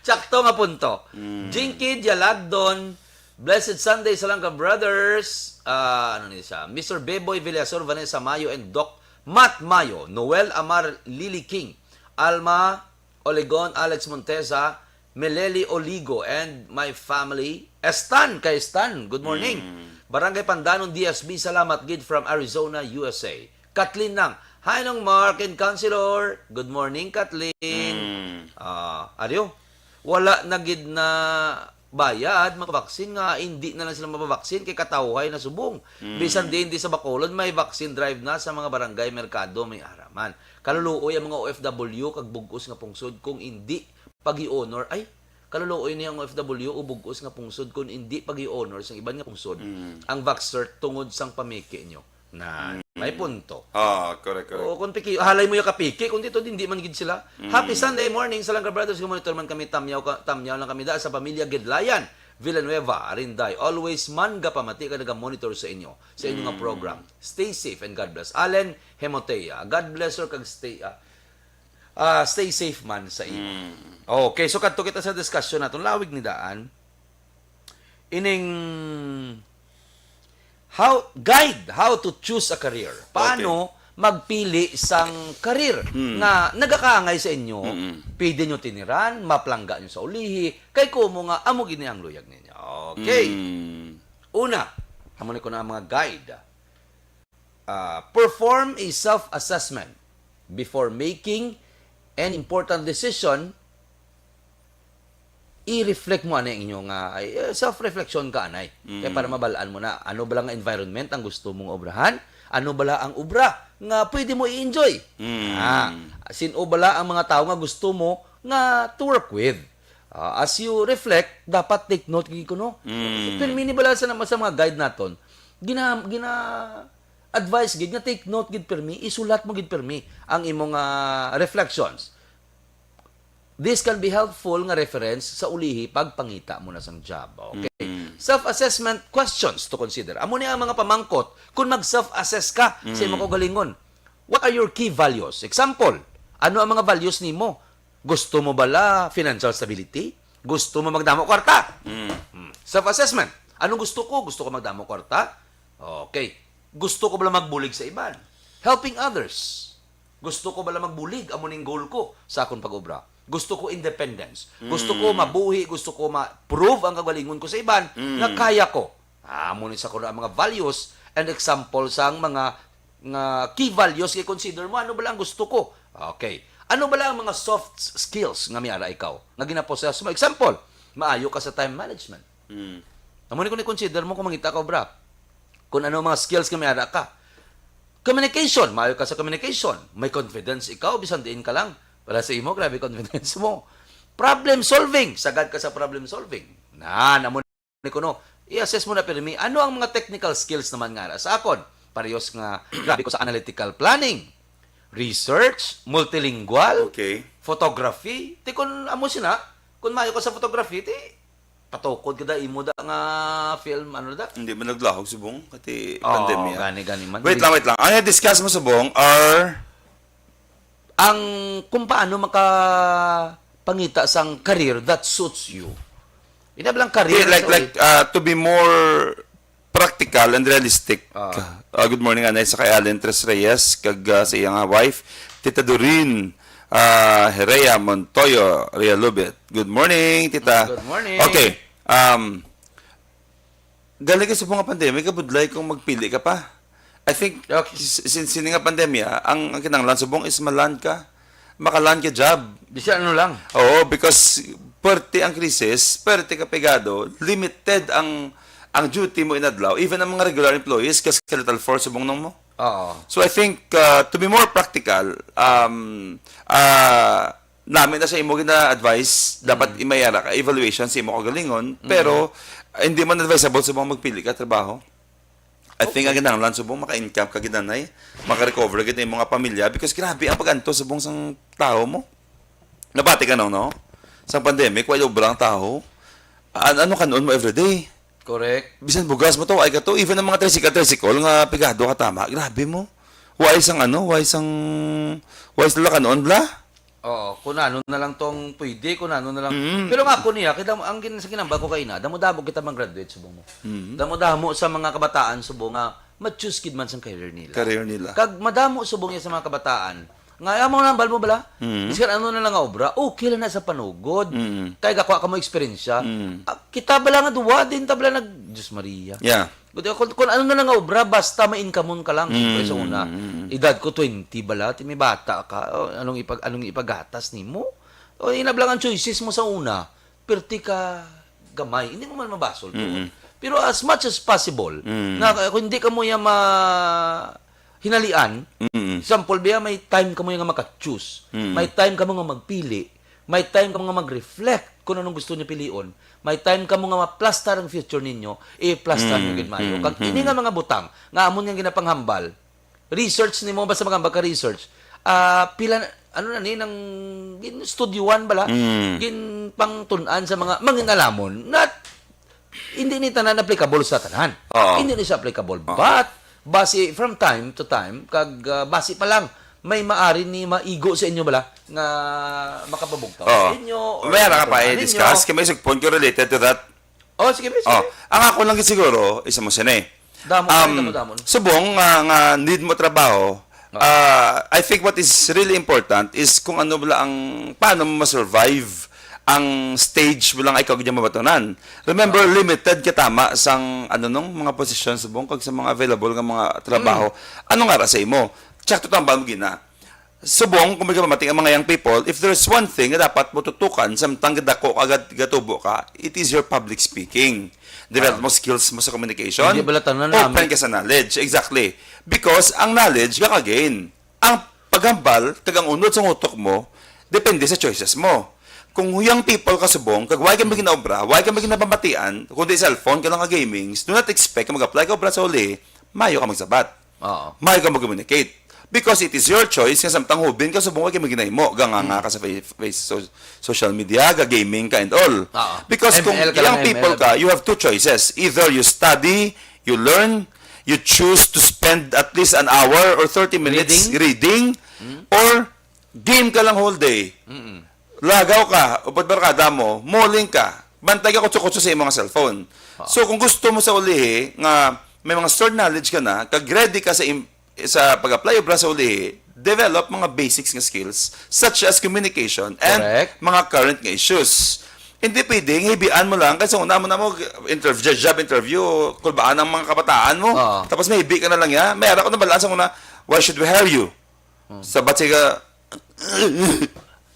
Tsakto nga punto. Jinky Dialagdon, Blessed Sunday Salanga Brothers, ano niya siya, Mr. Beboy Villasor, Vanessa Mayo, and Doc Matt Mayo, Noel Amar Lily King, Alma Olegon, Alex Montesa, Meleli Oligo, and my family. Stan, kay Stan, good morning. Barangay Pandanon, DSB, salamat gid from Arizona, USA. Kathleen Nang, hi nung Mark and Counselor. Good morning, Kathleen. Aryo, wala na gid na bayad, makabaksin nga, hindi na lang sila mapabaksin kay katawhay na subong. Bisan din sa Bacolod, may vaccine drive na sa mga barangay, merkado, may araman. Kaluluoy ang mga OFW, kag bugos nga pungsod, kung hindi pag-i-honor, ay, kaluluoy niya ang OFW, o bugos nga pungsod, kung hindi pag-i-honor sa iban nga pungsod, ang vaxxer tungod sang pamiki nyo. Na, may punto. Correct. O kung piki, halay mo yung kapiki, kung dito hindi man gid sila. Happy Sunday morning sa Langga Brothers. Monitor man kami, tamyaw lang kami da sa pamilya Gidlayan, Villanueva, Arinday. Always man ga pamati ka naga-monitor sa inyo, sa inyong nga program. Stay safe and God bless. Allen Hemotea, God bless her kag stay safe man sa inyo. Okay, so kadto kita sa discussion naton lawig ni daan. Ining how to choose a career. Paano magpili sang career nga nagakaangay sa inyo, pwede nyo tiniran, maplangga nyo sa ulihi, kay kumo nga amo gini ang luyag ninyo. Okay. Una, hamunin ko na ang mga guide. Perform a self-assessment before making an important decision. I-reflect mo ano yung inyong self-reflection ka, anay. Kaya para mabalaan mo na, ano ba lang ang environment ang gusto mong obrahan? Ano bala ang obra nga pwede mo i-enjoy? Sino bala ang mga tao nga gusto mo nga to work with? As you reflect, dapat take note ko no. Pero minibala sa mga guide naton, advice gid nga take note gid permi, isulat mo gid permi ang imong reflections. This can be helpful nga reference sa ulihi pagpangita mo na sang job. Okay. Self-assessment questions to consider. Amo ni ang mga pamangkot kung mag-self-assess ka sa imong kaugalingon. What are your key values? Example, ano ang mga values nimo? Gusto mo bala financial stability? Gusto mo magdamo kwarta? Self-assessment. Ano gusto ko? Gusto ko magdamo kwarta? Okay. Gusto ko bala magbulig sa iban? Helping others. Gusto ko bala magbulig? Amo ning goal ko sa akong pag-obra. Gusto ko independence. Gusto ko mabuhi. Gusto ko ma-prove ang kagalingon ko sa iban na kaya ko. Amo ni sa ko na mga values and examples ang mga key values kay consider mo. Ano ba lang gusto ko? Okay. Ano ba lang ang mga soft skills nga miara ikaw? Nga ginapossess mo. Example, maayo ka sa time management. Amo ni ko ni-consider mo kung mangita ka obra. Kung ano mga skills nga miara ka. Communication, maayo ka sa communication. May confidence ikaw, bisan diin ka lang. Wala sa imo, grabe confidence mo. Problem solving, sagad ka sa problem solving. Namo ni ko no. I-assess mo na pirmi, ano ang mga technical skills naman nga sa akon? Parehas nga, grabe ko sa analytical planning. research, multilingual, Okay. photography. Ti kun amo sina, kun mayo ka sa photography, ti patukod kada imo da nga film ano da. Hindi man naglahog subong kati Oo, pandemya. gani man. Wait lang. Ang i-discuss mo subong are Ang kung paano makapangita sang career that suits you. Inablang career to be more practical and realistic. Ah. Good morning anay sa kay Allen Tres Reyes kag sa iyang wife Tita Doreen Herea Montoyo Ria Lubet. Good morning, Tita. Good morning. Okay. Galing ka sa mga pandemya, kabudlay kung magpili ka pa. I think, Okay. since nga pandemya, ang kinanglan subong is maland ka. Makaland ka job. Bisa ano lang. Oo, because perte ang krisis, perte ka pegado, limited ang duty mo inadlaw, even ang mga regular employees, kasi skeletal force subong nung mo. Oo. So I think, to be more practical, namin na sa imo gina-advise, dapat imayara ka, evaluation sa imo kagalingon, pero hindi man advisable subong magpili ka trabaho. I think ang ginahanglan subong maka-income ka ginanay, maka-recover gid ang mga pamilya because grabe ang paganto subong sang tao mo. Nabati ka no? Sa pandemic, wala ubra ang tao. Ano ka noon mo everyday? Correct. Bisan bugas mo to, ay ka to, even ang mga tricycle nga pigado ka tama, grabe mo. Why sila ka noon bla? Oo, kung ano na lang tong pwede, kung ano na lang. Pero nga ako niya, sa kinamba ko kay na, damo-damo kita mag-graduate subong mo. Damo-damo sa mga kabataan subong nga ma-choose kid man sa career nila. Career nila. Kag madamo subong niya sa mga kabataan. Nga mo nang balmo bala? Iskan ano na lang nga obra, okay lang na sa panugod. Kay gakwa ka mo experience. Kita bala nga duwa din tabla nag Diyos Maria. Yeah. Kung ano na lang nga obra, basta ma-income ka lang. Siyempre sa una, edad ko 20 bala, may bata ka, anong ipagatas nimo? O inablang ang choices mo sa una, perti ka gamay, hindi mo man mabasol to. Pero as much as possible, na kung hindi ka mo yung hinalian, example biya, may time ka mo yung maka-choose, may time ka mo nga magpili, may time ka mo nga mag-reflect kung anong gusto niyo pilion, may time ka mo nga ma-plaster ang future ninyo, i-plaster nyo ginmayo. Kag ini nga mga butang, nga amon nga ginapanghambal, research nimo basta magambal ka research, pila, ano na ni, nang studyuan bala, gin pangtunan sa mga mangingalamon, na hindi ni tanan applicable sa tanan. Oo. Hindi ni siya applicable. But, base from time to time, kag base pa lang, may maari ni maigo sa inyo bala nga makapabugtaw sa inyo. Mayroon ka pa i-discuss. Kaya may sugpon ko related to that. Oh, sige, sige. Ang ako lang siguro, isa mo siya na eh. Damon. Subong nga need mo trabaho, I think what is really important is kung ano bala paano mo ma-survive ang stage mo lang ikaw ganyan mabatunan. Remember, limited ka tama sang mga posisyon subong kag sa mga available nga mga trabaho. Ano nga ra sa imo? Check to tamba mo gina. Subong, kung may kapamating ang mga young people, if there's one thing na dapat mo tutukan, samtang gadako agad gatubo ka, it is your public speaking. Develop mo skills mo sa communication. Hindi balatan na Open namin. ka sa knowledge. Exactly. Because ang knowledge, kakagain. Ang paghambal, tagang unod sa utok mo, depende sa choices mo. Kung young people ka subong, kag why ka maging obra, why ka maging napamatian, kundi cellphone ka lang ka gamings, do not expect ka mag-apply ka obra sa uli, mayo ka magsabat. Oo. Mayo ka mag-communicate. Because it is your choice, nga samtang hubin ka subong ka maginay mo, ganganga ka sa social media, gaming ka and all. Because kung ML ka young lang, people ML. ka, you have two choices. Either you study, you learn, you choose to spend at least an hour or 30 minutes reading, or game ka lang whole day. Lagaw ka, upad barkada mo, moling ka, bantay ka kutso-kutso sa iyong mga cellphone. So kung gusto mo sa ulihi, nga may mga stored knowledge ka na, kag ready ka sa pag-apply obra sa ulihi, develop mga basics nga skills such as communication and Correct. mga current nga issues. Hindi pwedeng hibian mo lang kasi una mo na mo job interview, kulbaan ang mga kabataan mo. Tapos may hibi ka na lang ya. Mayroon ko na balansa muna, why should we hire you? Sabat siya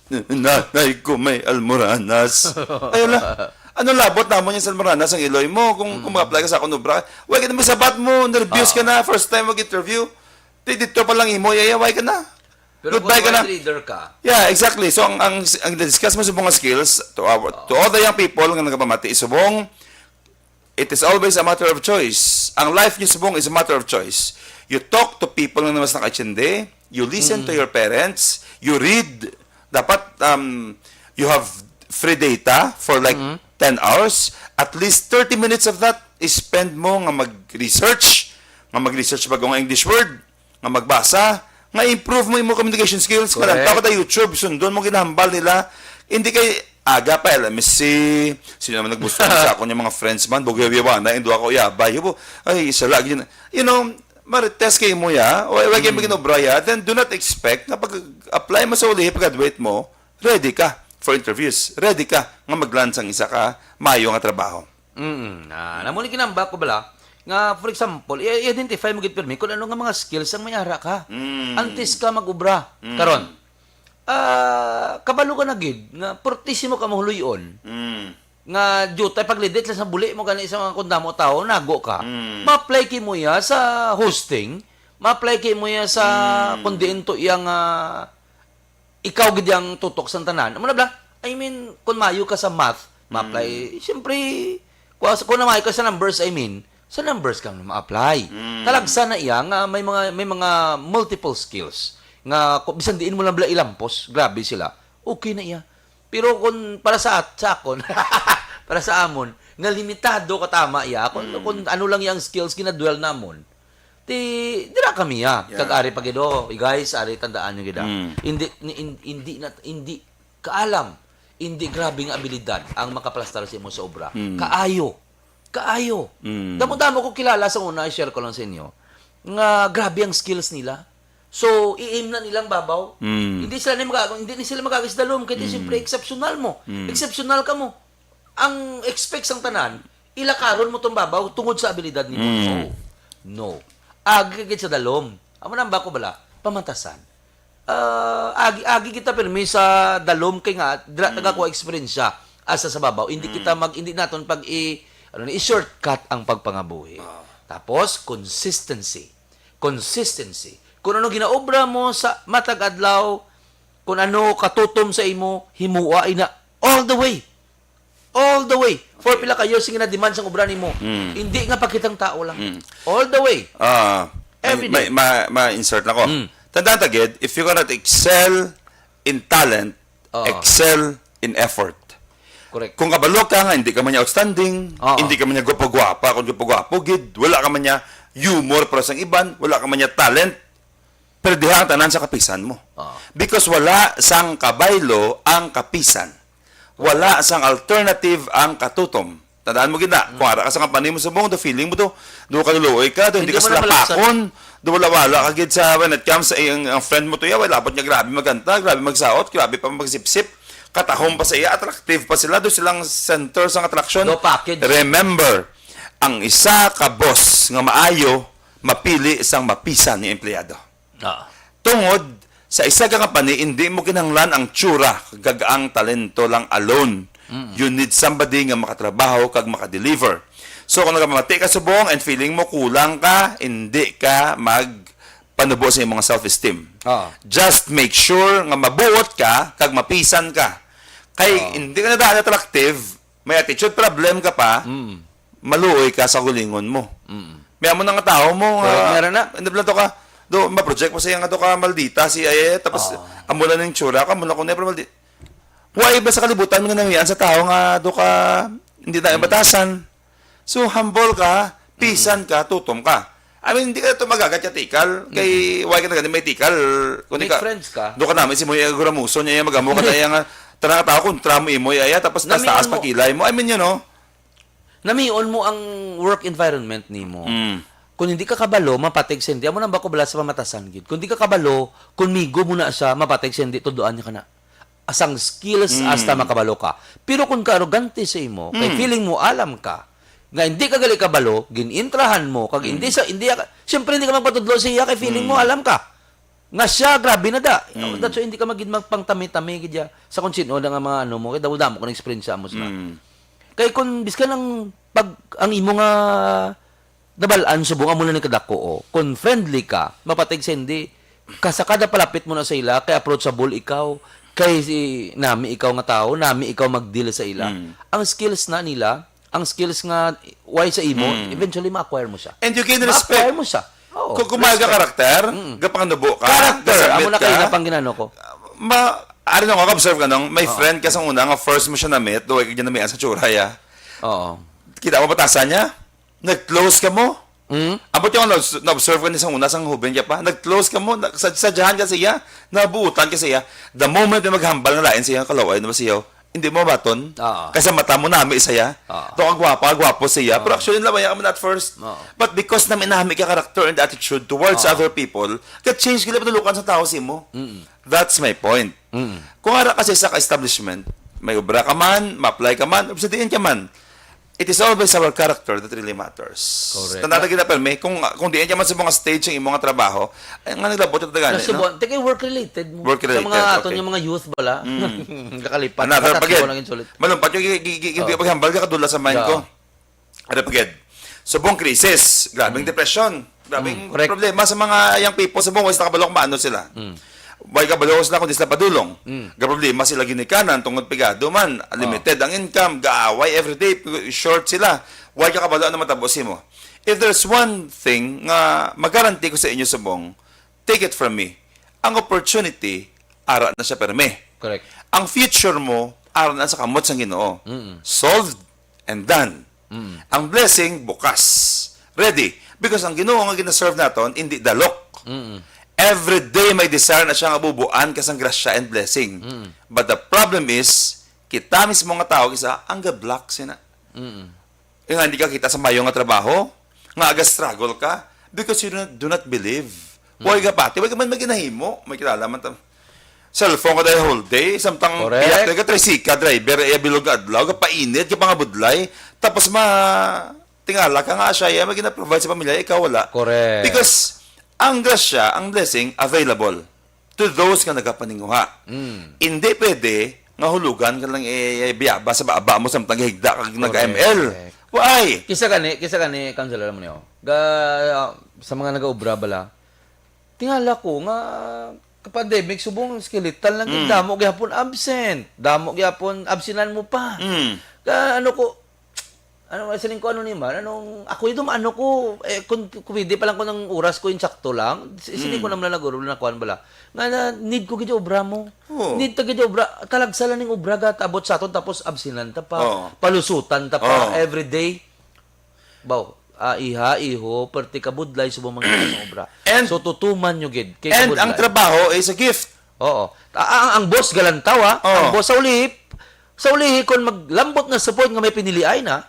nanay ko may almoranas. Ayun lang. Ano labot namon yung sa almoranas ang iloy mo kung mag-apply ka sa kunubra? Why ka na may sabat mo, nervous ka na, first time mag-interview. Dito pa lang imo, yayaway ka na. Pero Goodbye kung ka na. leader ka, Yeah, exactly. So ang discuss mo sa mga skills to all the young people nga nagapamati subong, it is always a matter of choice. Ang life niyo subong is a matter of choice. You talk to people na mas nakachinde, you listen to your parents, you read, dapat you have free data for like 10 hours, at least 30 minutes of that is spend mo nga mag-research bago nga English word, nga magbasa, nga improve mo yung communication skills. Correct. Karanta ko tayo YouTube, sundon mo ginahambal nila. Hindi kay aga pa, LMSC, sino naman nagbusto sa ako niya mga friends man, bugyaw-yawan na, indo ako yabay, ay, isa lagi yun. You know, marites kayo mo ya, o wag kayo maginobraya, then do not expect na pag-apply mo sa uli, pag-graduate mo, ready ka for interviews. Ready ka nga maglansang isa ka, mayo nga trabaho. Namunin kinamba ko bala, nga for example, i-identify mo gid pirmi kung ano nga mga skills ang mayara ka. Antes ka mag-ubra. Karon, kabalo ka na gid nga portisimo ka mahuluyon. Nga jutay paglidit lang sa buli mo gani sa mga kundamo tao, nago ka. Ma-apply ki mo ya sa hosting, ma-apply ki mo ya sa kundiin to iyang ikaw gid yang tutok sa tanan. Amo na bla? I mean, kung mayo ka sa math, ma-apply. Siyempre, kung namayo ka sa numbers, I mean, sa numbers kang ma-apply. Talagsa na iya nga may mga multiple skills nga bisan diin mo lang bala ilampos, grabe sila. Okay na iya. Pero kung para sa akon, para sa amon, nga limitado ka tama iya, kung ano lang yang skills kinadwell namon, dira kami ya. Kag-ari pa gido, guys, ari tandaan nyo gida. Hindi kaalam, hindi grabe nga abilidad ang makaplastar sa imo sa obra. Kaayo. Damo-damo ko kilala sa una, i-share ko lang sa inyo, nga grabe ang skills nila. So, i-aim na nilang babaw. Hindi sila magagawin sa dalom, kaya siyempre, exceptional mo. Exceptional ka mo. Ang expect sang tanan, ilakaron mo tong babaw tungod sa abilidad nimo. No. Agi sa dalom. Amo nang bako bala, pamantasan. Agi kita permi sa dalom kay nga dira tagakuha experience siya asa sa babaw. Hindi naton pag i-shortcut ang pagpangabuhi. Tapos consistency. Kung ano ginaobra mo sa matag adlaw, kung ano katutom sa imo, himuwa ina all the way. For pila kayo sige na demand sang obra nimo. Hindi nga pakitang tao lang. All the way. Every day. Ma-insert na ko. Tandaan tagid, if you cannot excel in talent, excel in effort. Correct. Kung kabalo ka nga, hindi ka man niya outstanding, hindi ka man niya gwapo-gwapa, kung gwapo-gwapo, gid, wala ka man niya humor para sa iban, wala ka man niya talent, perdihan ang tanan sa kapisan mo. Because wala sang kabaylo ang kapisan. Wala sang alternative ang katutom. Tandaan mo gina, kung ara ka sa kampanya mo sa buong, feeling mo to, do ka luloy ka, hindi ka salapakon, do wala ka gid sa when it comes sa ang friend mo to, wala labot niya grabe maganta, grabe magsaot, grabe pa magsipsip, katahom pa sa iya, attractive pa sila, doon silang center sa attraction. No package. Remember, ang isa ka boss nga maayo, mapili isang mapisan ni empleyado. Tungod, sa isa ka company, hindi mo kinahanglan ang tsura, kag ang talento lang alone. You need somebody nga makatrabaho, kag makadeliver. So, kung nagamati ka sa buong and feeling mo kulang ka, hindi ka panubo sa iyong mga self-esteem. Just make sure nga mabuot ka, kag mapisan ka. Kay hindi ka na dahil attractive, may attitude problem ka pa, maluoy ka sa gulingon mo. May mo nga tao mo, meron na. Hindi to ka, ma-project mo siya nga to ka maldita, si Aye, tapos amula ng tsura ka, mula ko never maldita. Huwag ba sa kalibutan mo nga nangyayaan sa tao nga do ka, hindi tayo batasan. So, humble ka, pisan ka, tutom ka. I mean, hindi ka ito magagatyatikal. Kay, why ka na ganun may tikal. Make friends ka. Doon ka namin, si Moy Aguramuso niya, magamo ka tayo nga, tanang tao, kontra mo imoy, aya, tapos taas pakilay mo. I mean, Namion mo ang work environment nimo. Kung hindi ka kabalo, mapatig sendi. Amo nang bako bala sa pamatasan gid. Kung hindi ka kabalo, kunmigo mo na siya, mapatig sendi, tuduan niya ka na. Asang skills hasta makabalo ka. Pero kung ka arrogante sa imo, kay feeling mo alam ka, nga hindi ka gali kabalo, ginintrahan mo, kag syempre hindi ka magpatudlo siya, kay feeling mo alam ka. Nga siya, grabe na da. That's why hindi ka magpangtami-tami gidya sa kung sino nga mga ano mo, kay damo-damo kung experience mo sila. Kay kung bis ka lang pag ang imo nga nabalaan subong amo na ni kadako kung friendly ka, mapatig sa hindi sa kada palapit mo na sa ila, kay approachable ikaw, kay nami ikaw nga tao, nami ikaw mag-deal sa ila. Ang skills na nila, ang skills nga why sa imo, eventually ma-acquire mo siya. And you can respect. Ma-acquire mo siya. Oo, Kung kumaga ka karakter, gapanganubo ka, Character, gasabit amo na kayo na pang ginano ko. Ari na ko, observe ka nung, may friend ka sa una, nga first mo siya na-meet, doon ka dyan na sa tsuraya. Oo. Kita mo batasan niya? Nag-close ka mo? Abot yung na-observe ka niya sa una, sa hubin niya pa. Nag-close ka mo, sadyahan ka siya, nabuutan ka siya. The moment may maghambal na lain siya, kalaway na ba siya, hindi mo baton. Kasi mata mo nami siya. Ito ang gwapo siya. Pero actually, nabaya ka mo at first. But because namin nami ka character and attitude towards other people, ka-change ka patulukan sa tao si mo. That's my point. Kung ara kasi sa establishment, may obra ka man, ma-apply ka man, obsidian ka man, it is always our character that really matters. Correct. Tanatagin na perme, kung diyan ka man sa mga stage yung mga trabaho, ay nga naglabot ito tagani, no? Teka, work-related mo. Work-related, Sa mga aton okay. yung mga youth bala. Kakalipat. Another Katatlo pagid. lang yung sulit. Malumpat yung hindi paghambal ka kadula sa mind ko. Ano pagid? Subong krisis, grabing depression, grabing correct. problema sa mga young people sa buong west nakabalok maano sila. Why kabalo sila kundi sila padulong. Ga problema sila ginikanan tungod pigado man, limited ang income, gaaway everyday, short sila. Why ka kabalo na matabosin mo? If there's one thing nga magaranti ko sa inyo subong, take it from me. Ang opportunity ara na siya perme. Correct. Ang future mo ara na sa kamot sa Ginoo. Solved and done. Ang blessing bukas. Ready. Because ang Ginoo nga gina-serve naton hindi dalok. Every day may desire na siya nga bubuan kasang grasya and blessing. But the problem is, kita mismo nga tao kisa ang ga-block sina. Yung hindi ka kita sa mayo nga trabaho, nga aga-struggle ka, because you do not believe. Huwag ka pati, huwag ka man maginahimo, may kilala man tam. Cellphone ka dahil whole day, samtang Correct. iyak ka trisika, driver, bilog adlaw, ka painit, ka pangabudlay, tapos tingala ka nga siya, magina-provide sa pamilya, ikaw wala. Correct. Because ang grasya, ang blessing, available to those nga nagapaninguha. Hindi pwede nga hulugan ka lang biyaba sa baba mo samtang higda ka nag-ML. Why? Kisa gani, counselor mo niyo. Sa mga nag-obra bala, tingala ko nga pandemic subong skeletal lang damo gyapon absent. Damo gyapon absinan mo pa. Saling ko ni man, ako ito ano ko, kung pwede pa lang ko ng oras ko insakto lang, siling ko naman naguro na kuan bala. Nga need ko gid obra mo. Need ta gid obra, talagsalan ning obra gat abot sa aton tapos absinan ta pa, palusutan ta pa every day. Baw, iho, perti kabudlay subong mga obra. So tutuman nyo gid kay And kabudlay. ang trabaho is a gift. Oo. Ang boss galantaw ang boss sa ulihi kon maglambot na support nga may piniliay na,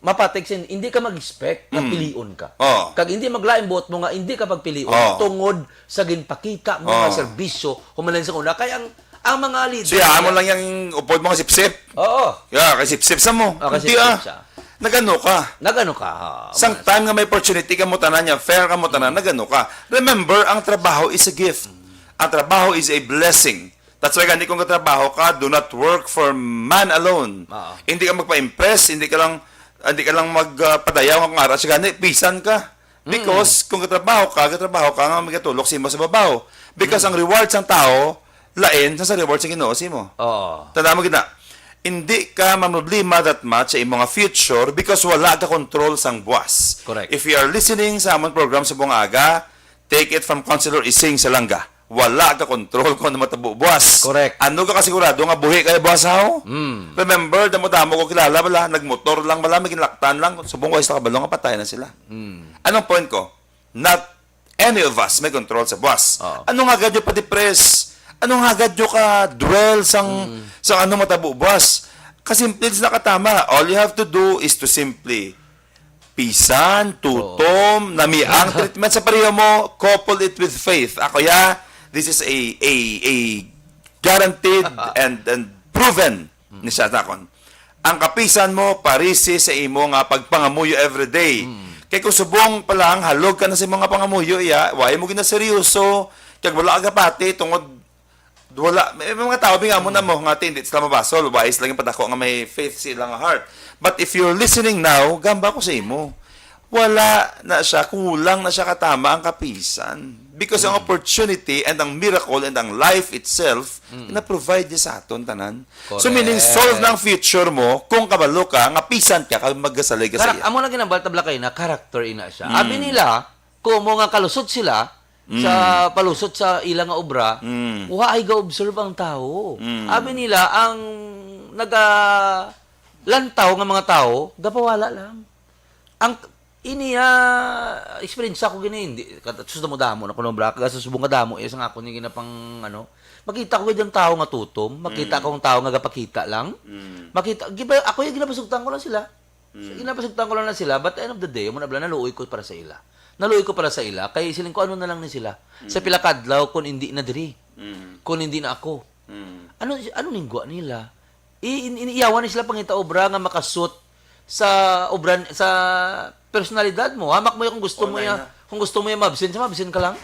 mapatek sin hindi ka mag-expect na pilion ka. Kag hindi maglain buot mo nga hindi ka pagpilion tungod sa ginpakita mo nga serbisyo humanan sa una kay ang mga leader. Siya mo lang yung upod mo nga sip-sip. Oo. Yeah, kasi sip-sip sa mo. Kasi Hindi siya. Nagano ka. Nagano ka. Sang time nga may opportunity ka mo tanan niya, fair ka mo tanan, nagano ka. Remember, ang trabaho is a gift. Ang trabaho is a blessing. That's why hindi kung katrabaho ka, do not work for man alone. Hindi ka magpa-impress, hindi ka lang magpadayaw ng aras, gani, pisan ka. Because kung katrabaho ka nga magkatulok simo sa babaw. Because ang rewards ng tao, lain sa rewards ng Ginoo simo. Tanda mo gina, hindi ka mamroblema that much sa imong future because wala ka control sang buwas. Correct. If you are listening sa among program sa buong aga, take it from Counselor Ising Salanga. Wala ka control kung ano matabo buwas. Correct. Ano ka kasigurado nga buhi kayo buwas how? Remember, damo-damo ko kilala bala, nagmotor lang bala, maginlaktan lang, subong ko sa kabalo nga patay na sila. Anong point ko? Not any of us may control sa buwas. Anong agad yung pa-depress? Anong agad yung ka-dwell sang ano matabo buwas? Kasi it's nakatama. All you have to do is to simply pisan, tutom, namiang treatment sa pareho mo, couple it with faith. Ako this is a guaranteed and proven ni Satakon. Ang kapisan mo, parisi sa imo nga pagpangamuyo everyday. Kaya kung subong palang halog ka na sa mga pangamuyo, why mo ginaseryoso, kaya wala ka pati, tungod, wala, may mga tao, binga mo na mo, nga hindi sila mabasol, wais lang yung padako nga may faith silang heart. But if you're listening now, gamba ko sa imo, wala na siya, kulang na siya katama ang kapisan. Because ang opportunity and ang miracle and ang life itself, na-provide niya sa aton, tanan. Correct. So meaning, solve na ang future mo, kung kabalo ka, nga pisan ka, kag magkasalig ka sa iya. Amo lang ginambal tabla kay na character ina siya. Abi nila, Kumo nga kalusot sila sa palusot sa ilang nga obra, wa ay ga-observe ang tao. Abi nila ang lantaw nga mga tao, gapawala lang. Ang experience ako gini hindi susumo damo na kuno bra kaga susubong ka damo isang ako ni ginapang makita ko yung tao nga tutom, makita ko ang tao nga gapakita lang. Makita ako yung ginapasugtan ko lang sila. Ginapasugtan ko lang na sila, but at the end of the day, mo na naluoy ko para sa ila. Naluoy ko para sa ila, kay siling ko ano na lang ni sila. Sa pila kadlaw kun hindi na diri. Kun hindi na ako. Ano ningwa nila? Iniiyawan ni sila pangita obra nga makasut sa obra sa personalidad mo. Hamak mo yung kung gusto mo ya, kung gusto mo ya mabsin ka lang.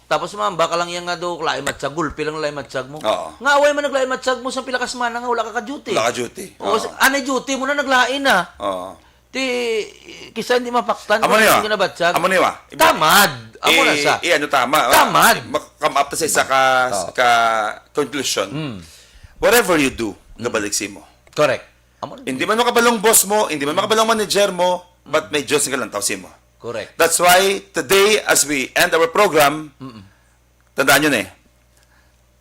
Tapos mamba ka lang yang nga do lain matsag, gulpi lang lain matsag mo. Nga away man naglain matsag mo sa pila ka semana nga wala ka ka-duty. Wala ka duty. O ane duty mo na naglain na. Ti kisa hindi mapaktan Amo niya. hindi na batsag. Amo niya. Tamad. Amo na sa. Ano tama. Tamad. Come up to sa isa ka conclusion. Whatever you do, gabaliksi mo. Correct. Amo. Hindi man makabalong boss mo, hindi man makabalong manager mo, but may Diyos nga lang tawsin mo. Correct. That's why today, as we end our program, tandaan nyo na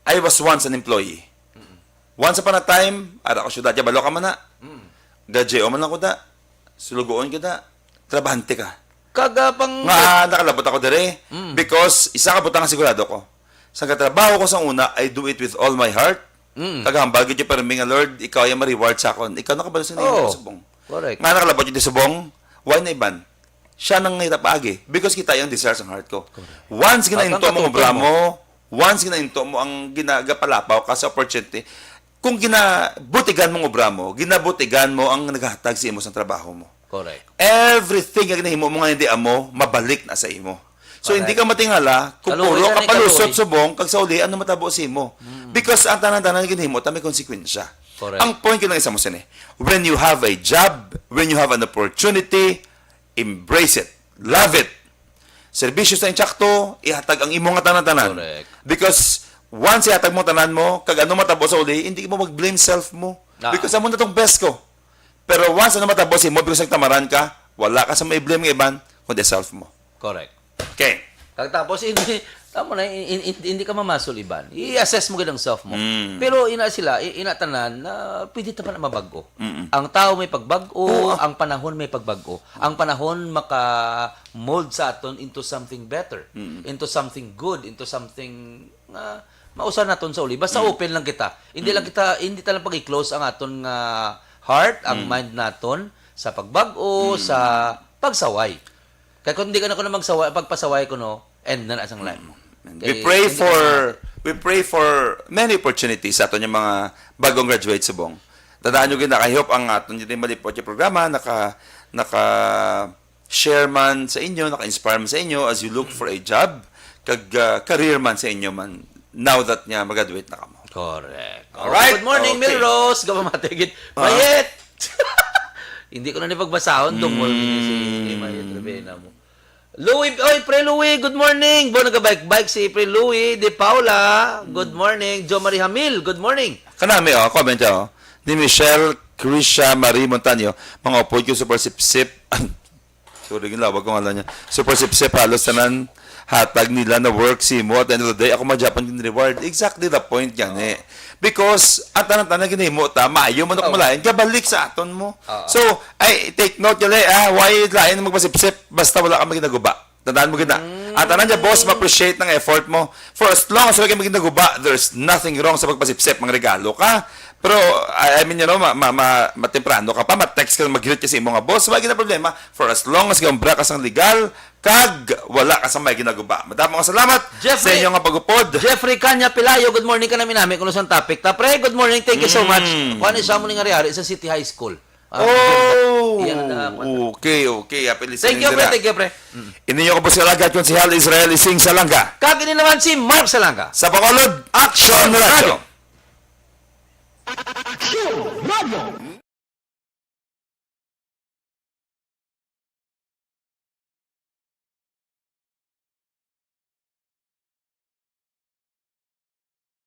I was once an employee. Once upon a time, ara ko syudad, balo ka man na. Gadyo man lang ko da. Sulugoon ka da. Trabahante ka. Kagapang Nga, nakalabot ako dire. Because, isa ka butang sigurado ko. Sa katrabaho ko sa una, I do it with all my heart. Kagahambal, gid para nga Lord, ikaw yung ma-reward sa akon. Ikaw nakabalo sa nimo sa subong. Correct. Nga nakalabot yung di subong, why na iban? Siya nang ngitapagi. Because kita yung desires ng heart ko. Once ginainto mo obra mo, once ginainto mo ang ginagapalapaw ka sa opportunity, kung ginabutigan mong obra mo, ginabutigan mo ang naghatag sa imo sa trabaho mo. correct. Everything nga ginahimo mo nga hindi amo, mabalik na sa imo. So Correct. hindi ka matingala kung Kaluoy puro na ka ni palusot kaluoy. subong kag sa uli ano matabo sa imo. Because ang tanan-tanan ginahimo ta may konsekwensya. Correct. Ang point ko lang isa mo sini. When you have a job, when you have an opportunity, embrace it. Love it. Serbisyo sa insakto, ihatag ang imo nga tanan-tanan. Correct. Because once ihatag mo tanan mo, kag ano matabo sa uli, hindi mo mag-blame self mo. Because amo na tong best ko. Pero once ano matabo sa imo, because nagtamaran ka, wala ka sa may blame ng iban, kundi self mo. Correct. Okay. Tapos tama na hindi ka mamasol iban. I-assess mo gid ang self mo. Pero inatanan na pwede ta pa na mabago. Ang tao may pagbago, ang panahon may pagbago. Ang panahon maka-mold sa aton into something better, into something good, into something mausan naton sa uli. Basta open lang kita. Hindi ta lang pag-i-close ang aton heart, ang mind naton sa pagbago, sa pagsaway. Kaya kung hindi ka na ko na pagpasaway ko no, end na asang life mo. We pray for many opportunities sa aton yung mga bagong graduates subong. Tandaan nyo nakahihop ang aton yung malipot yung programa, naka-share man sa inyo, naka-inspire man sa inyo as you look for a job, kag career man sa inyo man, now that nga mag-graduate na kamo. Correct. Alright. Good morning, Okay. Milrose. Gamatigit. Mayet! Hindi ko na nipagbasahon dong mo si Mayet Rivena mo. Louie, Pre Louie, good morning. Bo nagabike-bike si Pre Louie de Paula. Good morning. Jo Marie Hamil, good morning. Kanami, comment ni Michelle Krisha Marie Montaño, mga upod ko super sip-sip. Sorry, ginlawag ko nga niya. Super sip-sip, halos tanan hatag nila na work si mo at the end of the day, ako ma-Japan din reward. Exactly the point yan Because, ang tanan-tanan ginimo ta, maayo man ako malayan, kabalik sa aton mo. So, I take note yun why lain magpasip-sip, basta wala ka maginaguba. Tandaan mo gina. Ang tanan niya, boss, ma-appreciate ng effort mo. For as long as wala ka maginaguba, there's nothing wrong sa pagpasip-sip, mga regalo ka. Pero, I mean, matemprano ka pa, ma-text ka, mag-greet ka sa imong nga boss, wala na problema. For as long as gambra ka sang legal, kag wala ka sa may ginaguba. Madamang salamat sa Jeffrey- inyong nga pagupod. Jeffrey Kanya Pilayo, good morning ka namin kung saan topic. Pre, good morning, thank you so much. Kung ano siya mo ning ari sa City High School. Iyan na Okay. Happy listening. Thank you, pre. Ininyo ko po si Alagat kung si Hal Israel Ising Salanga. Kagini naman si Mark Salanga. Sa Bacolod, Action Radio.